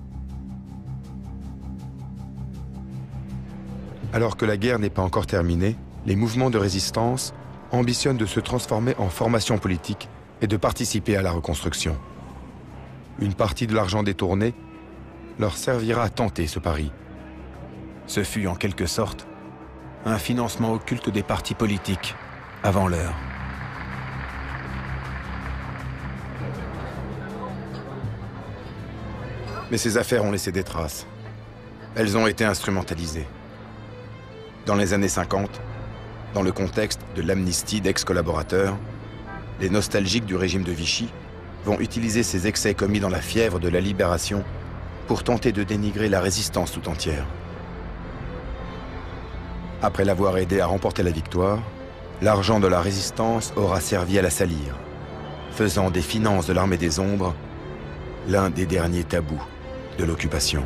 Alors que la guerre n'est pas encore terminée, les mouvements de résistance ambitionnent de se transformer en formation politique et de participer à la reconstruction. Une partie de l'argent détourné leur servira à tenter ce pari. Ce fut en quelque sorte un financement occulte des partis politiques avant l'heure. Mais ces affaires ont laissé des traces. Elles ont été instrumentalisées. Dans les années 50, dans le contexte de l'amnistie d'ex-collaborateurs, les nostalgiques du régime de Vichy vont utiliser ces excès commis dans la fièvre de la libération pour tenter de dénigrer la résistance tout entière. Après l'avoir aidé à remporter la victoire, l'argent de la résistance aura servi à la salir, faisant des finances de l'armée des ombres l'un des derniers tabous de l'occupation.